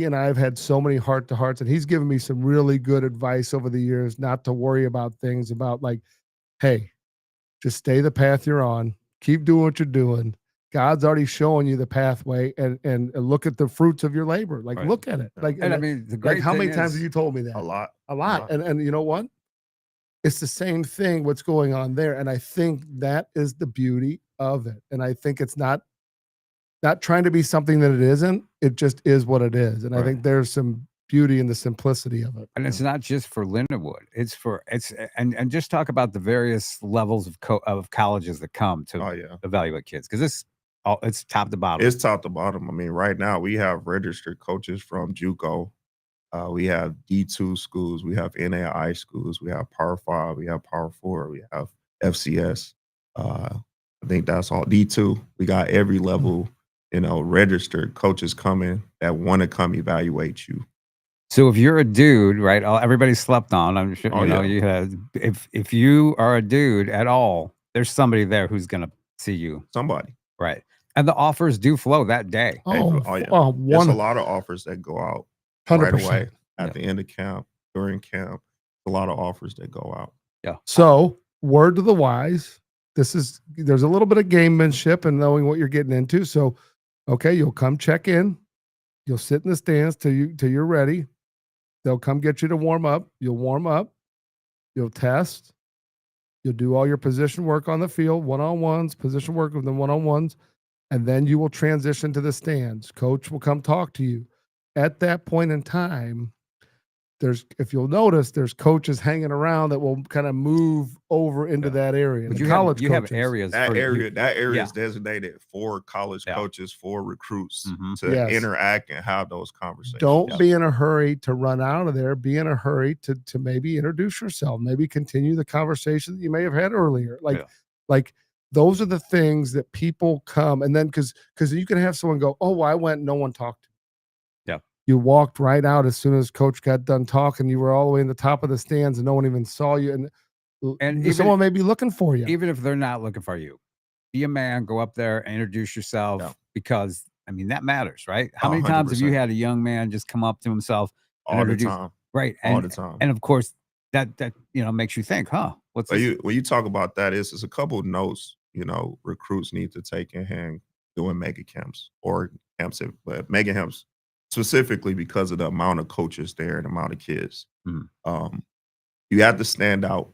and I have had so many heart to hearts, and he's given me some really good advice over the years, not to worry about things, about like, hey, just stay the path you're on, keep doing what you're doing. God's already showing you the pathway, and look at the fruits of your labor. Like, Right. look at it. Like, And I mean, the great like, how thing many times is- have you told me that? A lot. A lot. And you know what? It's the same thing, what's going on there. And I think that is the beauty of it. And I think it's not trying to be something that it isn't. It just is what it is. And I Right. think there's some beauty in the simplicity of it. And it's not just for Lindenwood. And just talk about the various levels of colleges that come to Oh yeah. evaluate kids, because it's top to bottom. It's top to bottom. I mean, right now we have registered coaches from JUCO. We have D2 schools. We have NAI schools. We have Power 5. We have Power 4. We have FCS. I think that's all. D2. We got every level, registered coaches coming that want to come evaluate you. So if you're a dude, right? Everybody slept on. I'm sure Oh, yeah. you had. If you are a dude at all, there's somebody there who's gonna see you, Somebody. right? And the offers do flow that day. Oh, oh, yeah. oh, There's a lot of offers that go out 100%. right away at Yeah. the end of camp, during camp. A lot of offers that go out. So, word to the wise, there's a little bit of gamemanship and knowing what you're getting into. So, okay, you'll come check in, you'll sit in the stands till you're ready. They'll come get you to warm up. You'll warm up, you'll test, you'll do all your position work on the field, one-on-ones, position work with the one-on-ones, and then you will transition to the stands. Coach will come talk to you. At that point in time, if you'll notice, there's coaches hanging around that will kind of move over into Yeah. that area. But The you college have coaches. areas. That for area, yeah. is designated for college Yeah. coaches, for recruits Mhm. to Yes. interact and have those conversations. Don't be in a hurry to run out of there. Be in a hurry to maybe introduce yourself, maybe continue the conversation that you may have had earlier. Yeah. Like those are the things that people come, and then because you can have someone go, oh, well, I went, no one talked to me. Yeah. You walked right out as soon as coach got done talking. You were all the way in the top of the stands and no one even saw you. And even- someone may be looking for you. Even if they're not looking for you, be a man, go up there, and introduce yourself, Yeah. because I mean that matters, right? How many times have you 100%. had a young man just come up to himself and all the introduce, time, right? all And the time. and of course that makes you think, huh? What's this? When you talk about that, it's a couple of notes, recruits need to take in hand doing mega camps or camps, but mega camps specifically because of the amount of coaches there and the amount of kids. Mhm. You have to stand out.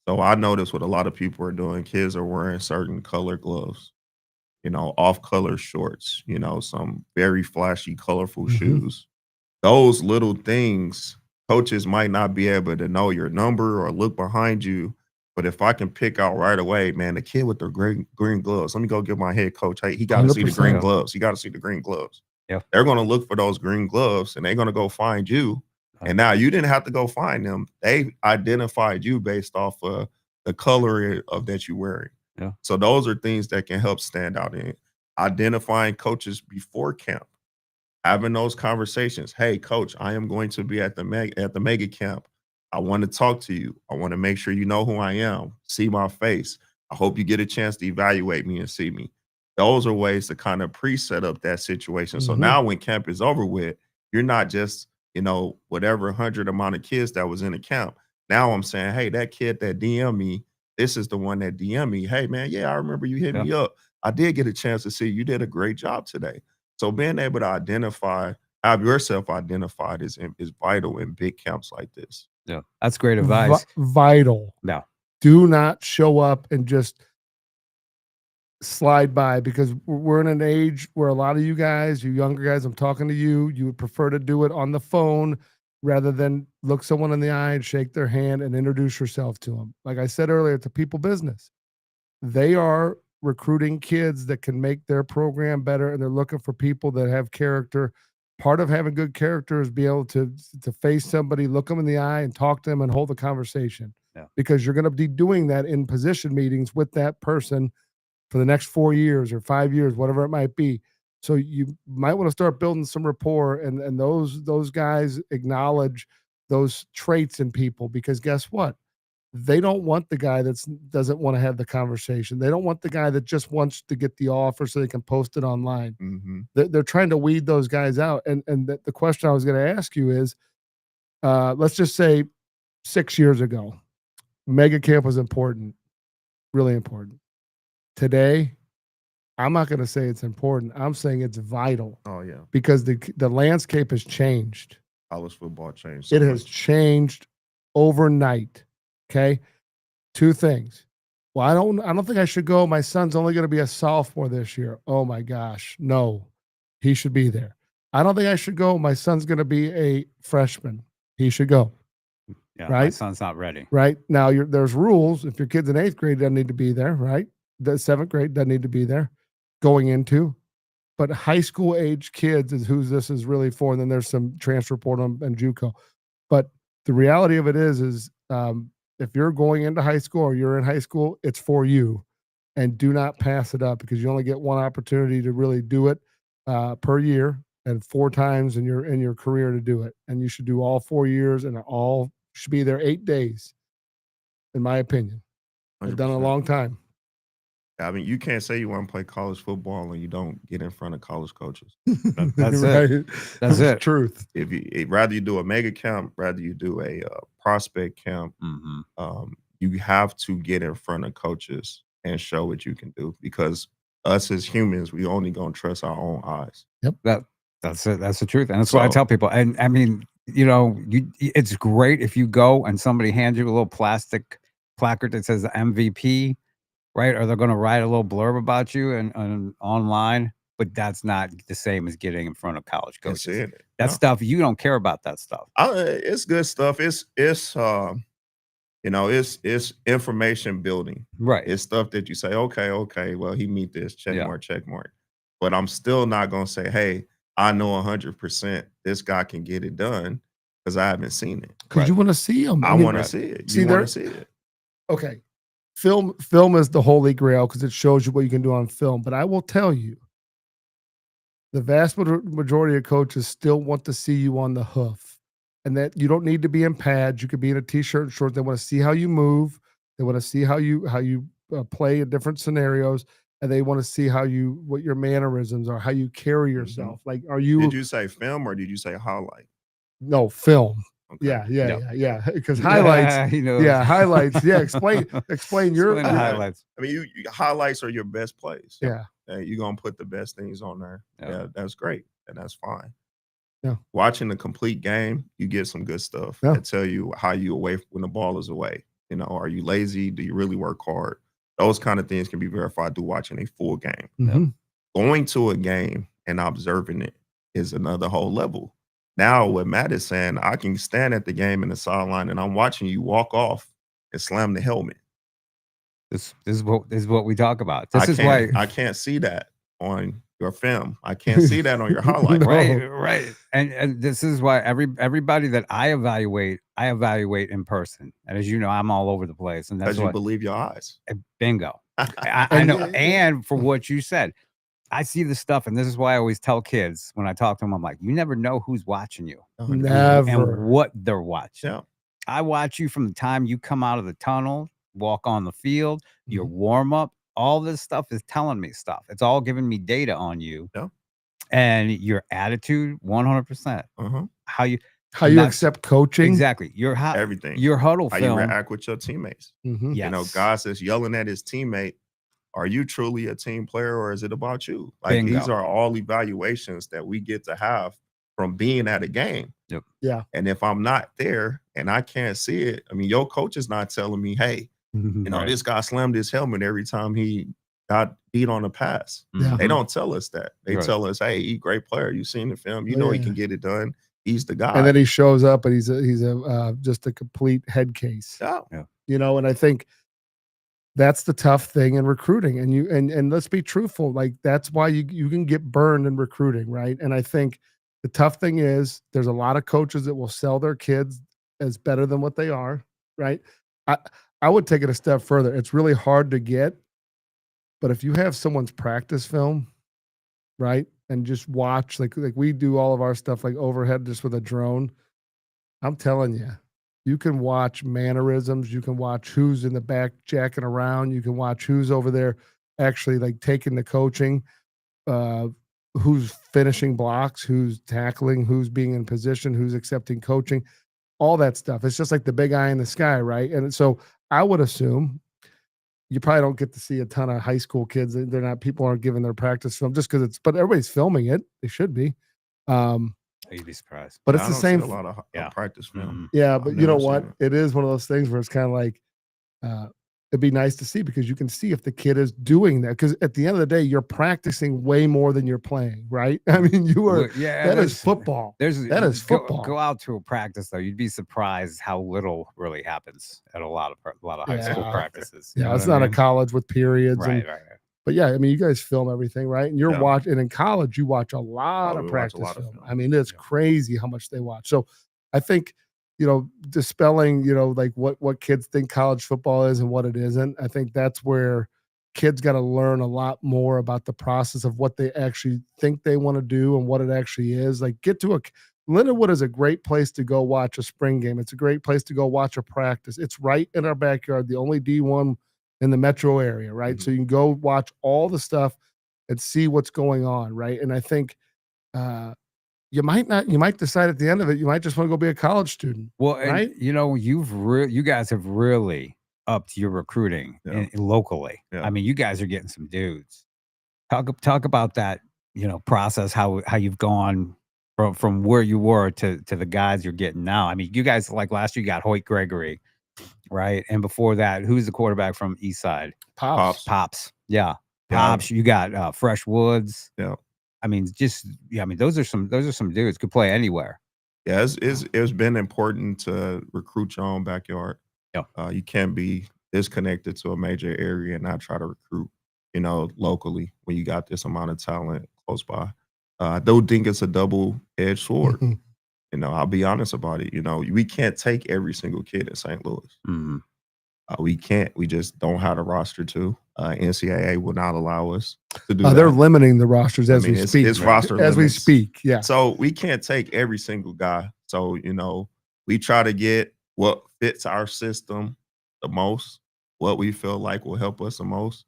So I notice what a lot of people are doing. Kids are wearing certain color gloves, off color shorts, some very flashy, colorful Mhm. shoes. Those little things, coaches might not be able to know your number or look behind you. But if I can pick out right away, man, the kid with the green gloves, let me go get my head coach. Hey, he got to see the 100%. green gloves. He got to see the green gloves. Yeah. They're going to look for those green gloves and they're going to go find you. And now you didn't have to go find them. They identified you based off of the color of that you're wearing. Yeah. So those are things that can help stand out in identifying coaches before camp, having those conversations. Hey, coach, I am going to be at the mega camp. I want to talk to you. I want to make sure you know who I am, see my face. I hope you get a chance to evaluate me and see me. Those are ways to kind of pre-set up that situation. So Mhm. now when camp is over with, you're not just whatever 100 amount of kids that was in the camp. Now I'm saying, hey, that kid that DM me, this is the one that DM me. Hey, man, yeah, I remember you hit me up. I did get a chance to see you did a great job today. So being able to have yourself identified is vital in big camps like this. Yeah, that's great advice. Vital. No, Do not show up and just slide by, because we're in an age where a lot of you guys, you younger guys, I'm talking to you, you would prefer to do it on the phone rather than look someone in the eye and shake their hand and introduce yourself to them. Like I said earlier, it's a people business. They are recruiting kids that can make their program better, and they're looking for people that have character. Part of having good character is be able to face somebody, look them in the eye, and talk to them and hold a conversation. Yeah. Because you're going to be doing that in position meetings with that person for the next 4 years or 5 years, whatever it might be. So you might want to start building some rapport, and those guys acknowledge those traits in people, because guess what? They don't want the guy that doesn't want to have the conversation. They don't want the guy that just wants to get the offer so they can post it online. Mm-hmm. They're trying to weed those guys out. And the question I was going to ask you is, let's just say 6 years ago, mega camp was important, really important. Today, I'm not going to say it's important. I'm saying it's vital, Oh yeah, because the landscape has changed. college football changed. so It has much. changed overnight. Okay. 2 things. Well, I don't think I should go. My son's only going to be a sophomore this year. Oh my gosh. No, he should be there. I don't think I should go. My son's going to be a freshman. He should go. yeah, my Right? son's not ready. Right now, there's rules. If your kid's in 8th grade, doesn't need to be there. Right? The 7th grade doesn't need to be there going into. But high school age kids is who this is really for. And then there's some transfer portal and JUCO. But the reality of it is if you're going into high school or you're in high school, it's for you. And do not pass it up, because you only get one opportunity to really do it per year, and 4 times in your career to do it. And you should do all 4 years, and all should be there 8 days, in my opinion. I've done it a 100%. long time. I mean, you can't say you want to play college football and you don't get in front of college coaches. That's it. That's it. Truth. Rather you do a mega camp, rather you do a prospect camp, you have to get in front of coaches and show what you can do, because us as humans, we only gonna trust our own eyes. That's it. That's the truth, and that's what I So- tell people. And I mean, it's great if you go and somebody hands you a little plastic placard that says MVP, right? Or they're going to write a little blurb about you and online, but that's not the same as getting in front of college And coaches. seeing it. That No. stuff, you don't care about that stuff. It's good stuff. It's information building. Right. It's stuff that you say, okay, well, he meet this, check Yeah. mark. But I'm still not gonna say, hey, I know 100% this guy can get it done, because I haven't seen it. Because you want to see them. I want to right. see it. See, You there- want to see it. Okay. Film is the holy grail, because it shows you what you can do on film. But I will tell you, the vast majority of coaches still want to see you on the hoof, and that you don't need to be in pads. You could be in a t-shirt and shorts. They want to see how you move. They want to see how you play in different scenarios, and they want to see what your mannerisms are, how you carry yourself. Like, are you Did you say film or did you say highlight? no film? Okay. Yeah. Because highlights, he knows. yeah, highlights. Yeah, explain your Explain the your- highlights. I mean, you highlights are your best plays. yeah. You're gonna put the best things on there. Yeah. Yeah, that's great, and that's fine. Yeah. Watching the complete game, you get some good stuff Yeah. that tell you how you away when the ball is away. You know, are you lazy? Do you really work hard? Those kind of things can be verified through watching a full game. Mhm. Going to a game and observing it is another whole level. Now, what Matt is saying, I can stand at the game in the sideline and I'm watching you walk off and slam the helmet. This is what we talk about. This is why I can't see that on your film. I can't see that on your highlight. No. right. And this is why everybody that I evaluate in person. And as you know, I'm all over the place. And that's Because you why believe your eyes. bingo. I know. And- And for what you said, I see the stuff, and this is why I always tell kids when I talk to them, I'm like, you never know who's watching you Never. and what they're watching. Yeah. I watch you from the time you come out of the tunnel, walk on the field, your Mm-hmm. warm up. All this stuff is telling me stuff. It's all giving me data on you. Yeah. And your attitude, 100%. Uh-huh. How you How you That's- accept coaching. exactly your Everything. your huddle How you film. react with your teammates. Mhm. Yes. You know, guys that's yelling at his teammate. Are you truly a team player or is it about you? Like Bingo. these are all evaluations that we get to have from being at a game. Yep. Yeah. And if I'm not there and I can't see it, I mean, your coach is not telling me, hey, you know, Right. this guy slammed his helmet every time he got beat on a pass. Yeah. They don't tell us that. They Right. tell us, hey, he's a great player. You've seen the film. You Oh, know he yeah. can get it done. He's the guy. And then he shows up and he's just a complete head case. yeah. You know, and I think that's the tough thing in recruiting. And and let's be truthful, like that's why you can get burned in recruiting, right? And I think the tough thing is there's a lot of coaches that will sell their kids as better than what they are, right? I would take it a step further. It's really hard to get, but if you have someone's practice film, right, and just watch like we do all of our stuff like overhead just with a drone, I'm telling you, you can watch mannerisms. You can watch who's in the back jacking around. You can watch who's over there actually like taking the coaching, who's finishing blocks, who's tackling, who's being in position, who's accepting coaching, all that stuff. It's just like the big eye in the sky, right? And so I would assume you probably don't get to see a ton of high school kids. People aren't giving their practice film just because but everybody's filming it. They should be. You'd be surprised. But I it's the don't see same. a lot of Yeah. practice film. Yeah, I've but you know never seen what? It is one of those things where it's kind of like, it'd be nice to see because you can see if the kid is doing that. Because at the end of the day, you're practicing way more than you're playing, right? I mean, you are. Yeah, That is football. That is football. Go out to a practice though. You'd be surprised how little really happens at a lot of high school Yeah. practices. You Yeah, know it's what I not a mean? college with periods. Right. But yeah, I mean, you guys film everything, right? And you're Yeah. watching. And in college, you watch a lot Oh, of we watch a practice lot of film. film. I mean, it's Yeah. crazy how much they watch. So I think, dispelling, like what kids think college football is and what it isn't. I think that's where kids got to learn a lot more about the process of what they actually think they want to do and what it actually is. Like Lindenwood is a great place to go watch a spring game. It's a great place to go watch a practice. It's right in our backyard, the only D1 in the metro area, right? So you can go watch all the stuff and see what's going on, right? And I think you might decide at the end of it, you might just want to go be a college student. Well, and, Right? you guys have really upped your recruiting Yeah. locally. Yeah. I mean, you guys are getting some dudes. Talk about that, process, how you've gone from where you were to the guys you're getting now. I mean, you guys, like last year you got Hoyt Gregory, right? And before that, who's the quarterback from East Side? Pops. Pops. Yeah. Yeah. Pops. You got Fresh Woods. Yeah. I mean, those are some dudes could play anywhere. Yeah, it's been important to recruit your own backyard. Yeah. You can't be disconnected to a major area and not try to recruit, locally when you got this amount of talent close by. I do think it's a double-edged sword. I'll be honest about it. We can't take every single kid in St. Louis. Mhm. We can't. We just don't have the roster to. NCAA will not allow us to do They're that. limiting the rosters as we it's, speak. It's roster as we limits. speak, yeah. So we can't take every single guy. So, we try to get what fits our system the most, what we feel like will help us the most.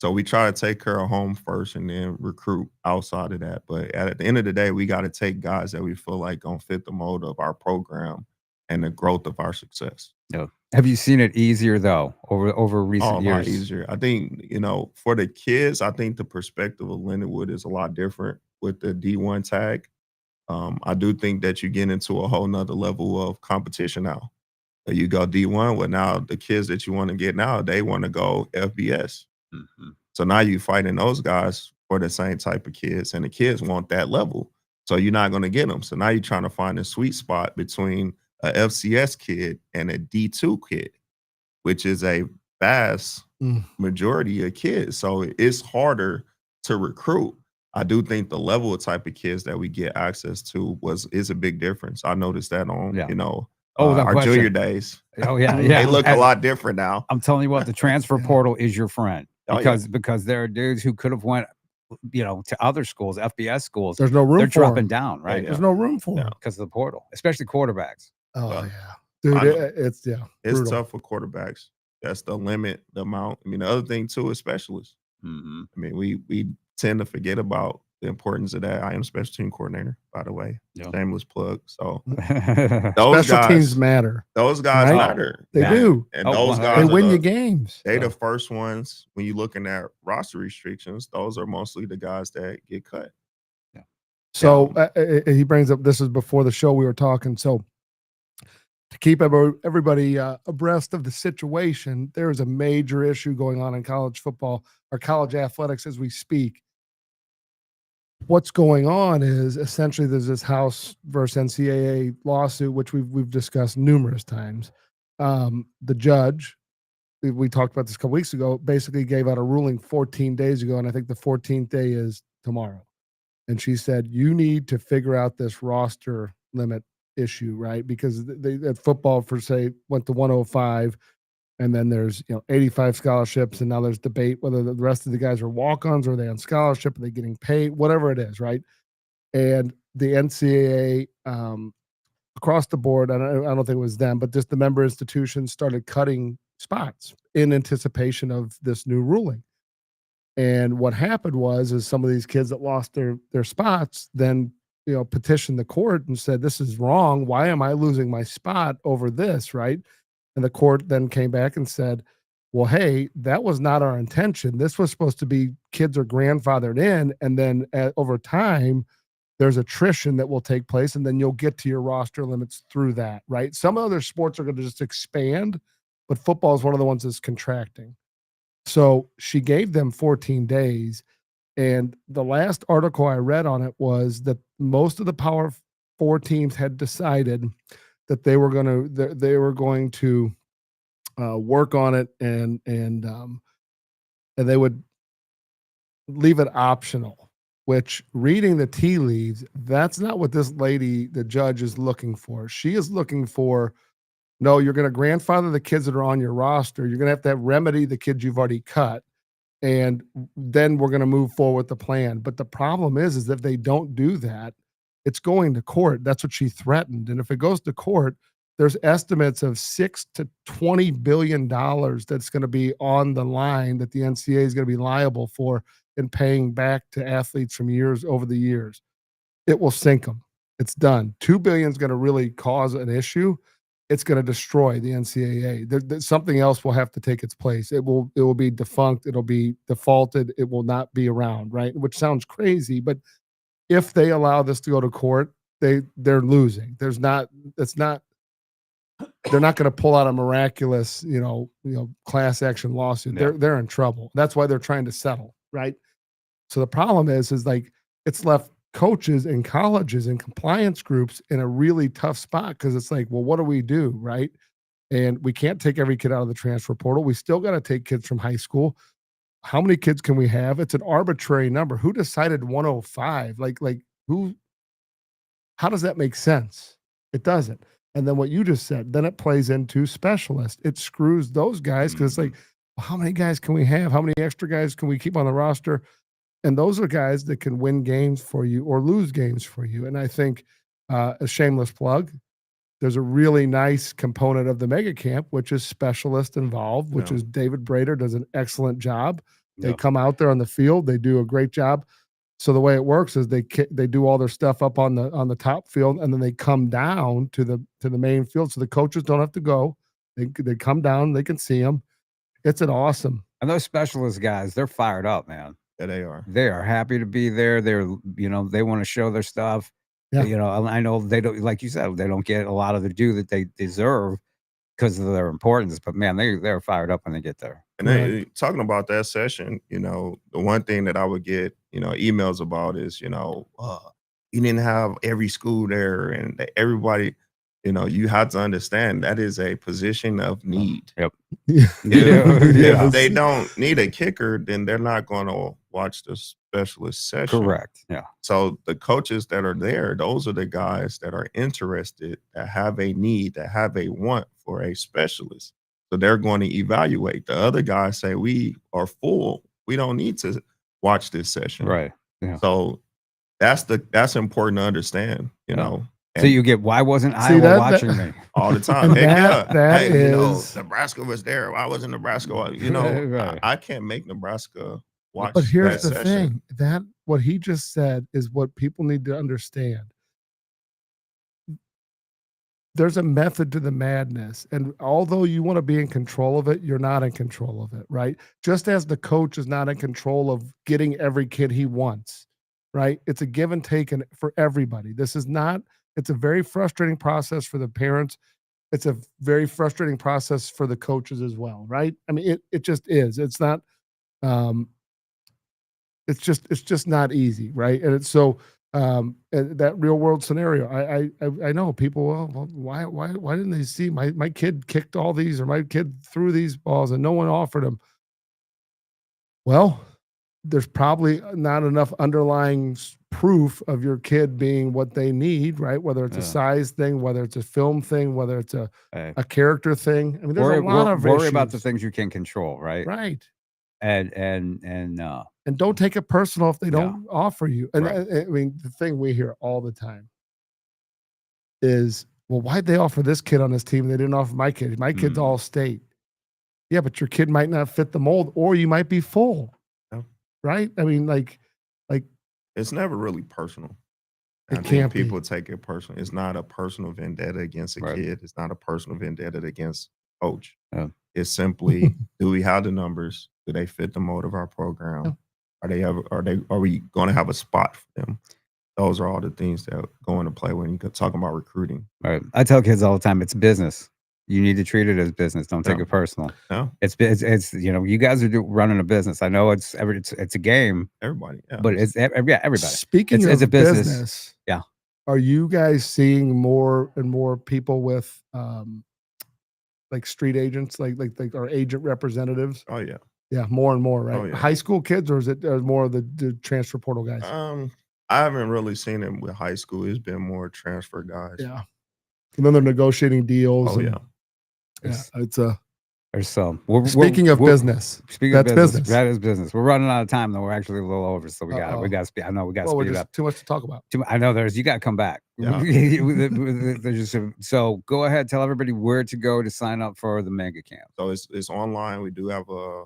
So we try to take care of home first and then recruit outside of that. But at the end of the day, we got to take guys that we feel like gonna fit the mold of our program and the growth of our success. No. Have you seen it easier though over recent A lot years? easier. I think, for the kids, I think the perspective of Lindenwood is a lot different with the D1 tag. I do think that you get into a whole nother level of competition now. You go D1, well, now the kids that you want to get now, they want to go FBS. Mhm. So now you fighting those guys for the same type of kids, and the kids want that level. So you're not going to get them. So now you're trying to find a sweet spot between a FCS kid and a D2 kid, which is a vast majority of kids. So it's harder to recruit. I do think the level of type of kids that we get access to is a big difference. I noticed that on, our junior days. Oh yeah, They look a lot different now. I'm telling you what, the transfer portal is your friend because there are dudes who could have went, to other schools, FBS schools. There's no room. They're for dropping them. down, right? There's no room for them because of the portal, especially quarterbacks. Oh yeah, dude, it's brutal. Tough for quarterbacks. That's the limit, the amount. I mean, the other thing too is specialists. Mm-hmm. I mean, we tend to forget about the importance of that. I am special team coordinator, by the way. Shameless plug. So those special teams matter. Those guys matter. They do. And those guys they win you games. They the first ones when you're looking at roster restrictions. Those are mostly the guys that get cut. Yeah. So he brings up, this is before the show we were talking. So to keep everybody abreast of the situation, there is a major issue going on in college football or college athletics as we speak. What's going on is essentially there's this House versus NCAA lawsuit, which we've discussed numerous times. The judge, we talked about this a couple weeks ago, basically gave out a ruling 14 days ago, and I think the 14th day is tomorrow. And she said, you need to figure out this roster limit issue, right? Because they at football, for say, went to 105. And then there's 85 scholarships, and now there's debate whether the rest of the guys are walk-ons or are they on scholarship, are they getting paid, whatever it is, right? And the NCAA across the board, I don't think it was them, but just the member institutions started cutting spots in anticipation of this new ruling. And what happened is some of these kids that lost their spots then petitioned the court and said, this is wrong. Why am I losing my spot over this, right? And the court then came back and said, well, hey, that was not our intention. This was supposed to be kids are grandfathered in, and then over time, there's attrition that will take place, and then you'll get to your roster limits through that, right? Some other sports are going to just expand, but football is one of the ones that's contracting. So she gave them 14 days, and the last article I read on it was that most of the Power 4 teams had decided that they were going to work on it and they would leave it optional, which, reading the tea leaves, that's not what this lady, the judge, is looking for. She is looking for, no, you're going to grandfather the kids that are on your roster. You're going to have remedy the kids you've already cut. And then we're going to move forward with the plan. But the problem is if they don't do that, it's going to court. That's what she threatened. And if it goes to court, there's estimates of $6 to $20 billion that's going to be on the line that the NCAA is going to be liable for in paying back to athletes from over the years. It will sink them. It's done. $2 billion is going to really cause an issue. It's going to destroy the NCAA. Something else will have to take its place. It will be defunct. It'll be defaulted. It will not be around, right? Which sounds crazy, but if they allow this to go to court, they're losing. They're not going to pull out a miraculous, class action lawsuit. Yeah. They're in trouble. That's why they're trying to settle, right? So the problem is like it's left coaches and colleges and compliance groups in a really tough spot because it's like, well, what do we do, right? And we can't take every kid out of the transfer portal. We still got to take kids from high school. How many kids can we have? It's an arbitrary number. Who decided 105? Like who? How does that make sense? It doesn't. And then what you just said, then it plays into specialist. It screws those guys because it's like, well, how many guys can we have? How many extra guys can we keep on the roster? And those are guys that can win games for you or lose games for you. And I think a shameless plug, there's a really nice component of the mega camp, which is specialist involved, which is David Brader does an excellent job. They come out there on the field, they do a great job. So the way it works is they do all their stuff up on the top field, and then they come down to the main field, so the coaches don't have to go. They come down, they can see them. It's an awesome. And those specialist guys, they're fired up, man. Yeah, they are. They are happy to be there. They're, they want to show their stuff. Yeah. I know they don't, like you said, they don't get a lot of the due that they deserve because of their importance. But man, they're fired up when they get there. And then, talking about that session, the one thing that I would get, emails about is, you didn't have every school there and everybody, you have to understand that is a position of need. Yep. If they don't need a kicker, then they're not going to watch the specialist session. Correct. Yeah. So the coaches that are there, those are the guys that are interested, that have a need, that have a want for a specialist. So they're going to evaluate. The other guys say, we are full. We don't need to watch this session. Right. Yeah. So that's important to understand, So you get, why wasn't Iowa watching me? All the time. That is, Nebraska was there. Why wasn't Nebraska? Right. I can't make Nebraska watch. But here's that the session. thing, that what he just said is what people need to understand. There's a method to the madness. And although you want to be in control of it, you're not in control of it, right? Just as the coach is not in control of getting every kid he wants, right? It's a give and take for everybody. It's a very frustrating process for the parents. It's a very frustrating process for the coaches as well, right? I mean, it just is. It's not, it's just not easy, right? And it's so, that real world scenario, I know people, well, why didn't they see my kid kicked all these, or my kid threw these balls and no one offered them? Well, there's probably not enough underlying proof of your kid being what they need, right? Whether it's a size thing, whether it's a film thing, whether it's a character thing. I mean, there's a lot of worry about issues. the things you can control, right? Right. And don't take it personal if they don't No. offer you. And Right. I mean, the thing we hear all the time is, well, why'd they offer this kid on this team? They didn't offer my kid. My kid's all state. Yeah, but your kid might not fit the mold, or you might be full. Yeah. Right? I mean, like It's never really personal. I it think can't be. people take it personal. It's not a personal vendetta against a Right. kid. It's not a personal vendetta against coach. Yeah. It's simply, do we have the numbers? Do they fit the mold of our program? Yeah. Are we going to have a spot for them? Those are all the things that go into play when you talk about recruiting. right. I tell kids all the time, it's business. You need to treat it as business. Don't take Yeah. it personal. Yeah. It's you guys are running a business. I know it's a game, Everybody. Yeah. but it's everybody. Speaking It's of a business. business, Yeah. are you guys seeing more and more people with like street agents, like our agent representatives? Oh yeah. Yeah, more and more, right? Oh, yeah. High school kids, or is it more of the transfer portal guys? I haven't really seen it with high school. It's been more transfer guys. Yeah. And then they're negotiating deals. Oh and- yeah. Yeah. It's a There's some. speaking of business. Speaking That's of business, business. that is business. We're running out of time though. We're actually a little over, so we Uh-oh. got to speed. I know we got to Well, we're speed it just up. too much to talk about. I know you got to come back. Yeah. So go ahead, tell everybody where to go to sign up for the mega camp. So it's online. We do have I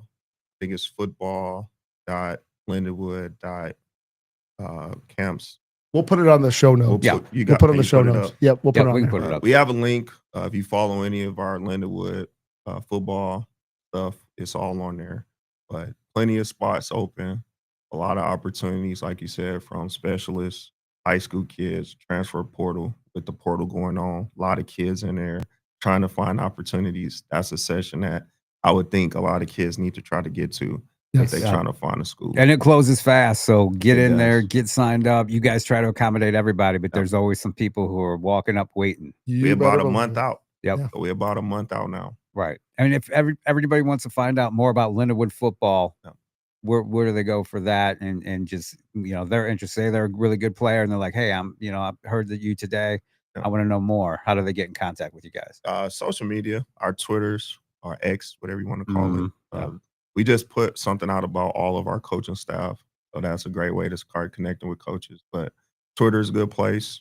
think it's football.lindenwood.camps. We'll put it on the show notes. Yeah. You We'll put it on can the you show put it notes. up? Yep, we'll put Yeah, it on we can there. put it up. We have a link. If you follow any of our Lindenwood football stuff, it's all on there. But plenty of spots open, a lot of opportunities, like you said, from specialists, high school kids, transfer portal, with the portal going on. A lot of kids in there trying to find opportunities. That's a session that I would think a lot of kids need to try to get to if Yes. they're Yeah. trying to find a school. And it closes fast, so get It in there, does. get signed up. You guys try to accommodate everybody, but Yeah. there's always some people who are walking up waiting. We're about better a believe month it. out. Yep. Yeah. So we're about a month out now. Right. And if everybody wants to find out more about Lindenwood football, Yeah. where do they go for that? And just they're interested. Say they're a really good player, and they're like, hey, I've heard that you today. Yeah. I want to know more. How do they get in contact with you guys? Social media, our Twitters, our X, whatever you want to call it. Yeah. We just put something out about all of our coaching staff. So that's a great way to start connecting with coaches. But Twitter's a good place.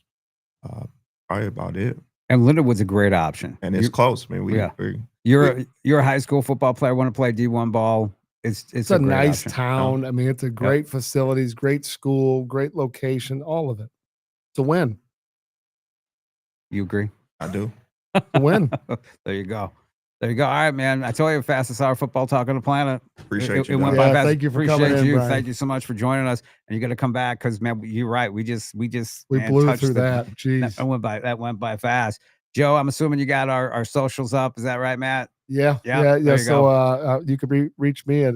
Probably about it. And Lindenwood's a great option. And it's close, man. You're a high school football player, want to play D1 ball. It's a nice option. town. I mean, it's a great facilities, great school, great location, all of it. It's a win. You agree? I do. A win. There you go. There you go. All right, man. I told you, fastest hour football talk on the planet. Appreciate you. It went Yeah, by fast. thank you for Appreciate coming in, you. Brian. Thank you so much for joining us. And you got to come back because, man, you're right. We blew touched through that. Jeez. That went by fast. Joe, I'm assuming you got our socials up. Is that right, Matt? Yeah. So you could reach me at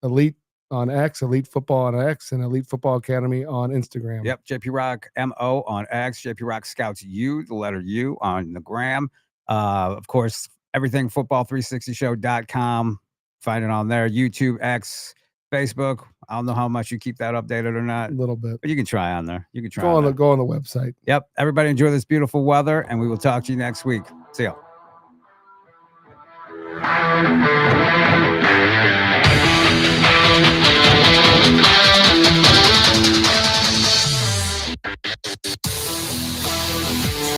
Elite on X, Elite Football on X, and Elite Football Academy on Instagram. Yep. JP Rock MO on X. JP Rock Scouts U, the letter U on the gram. Of course, everything football360show.com. Find it on there. YouTube, X, Facebook. I don't know how much you keep that updated or not. A little bit. But you can try on there. You can try Go on the website. Yep. Everybody enjoy this beautiful weather, and we will talk to you next week. See ya.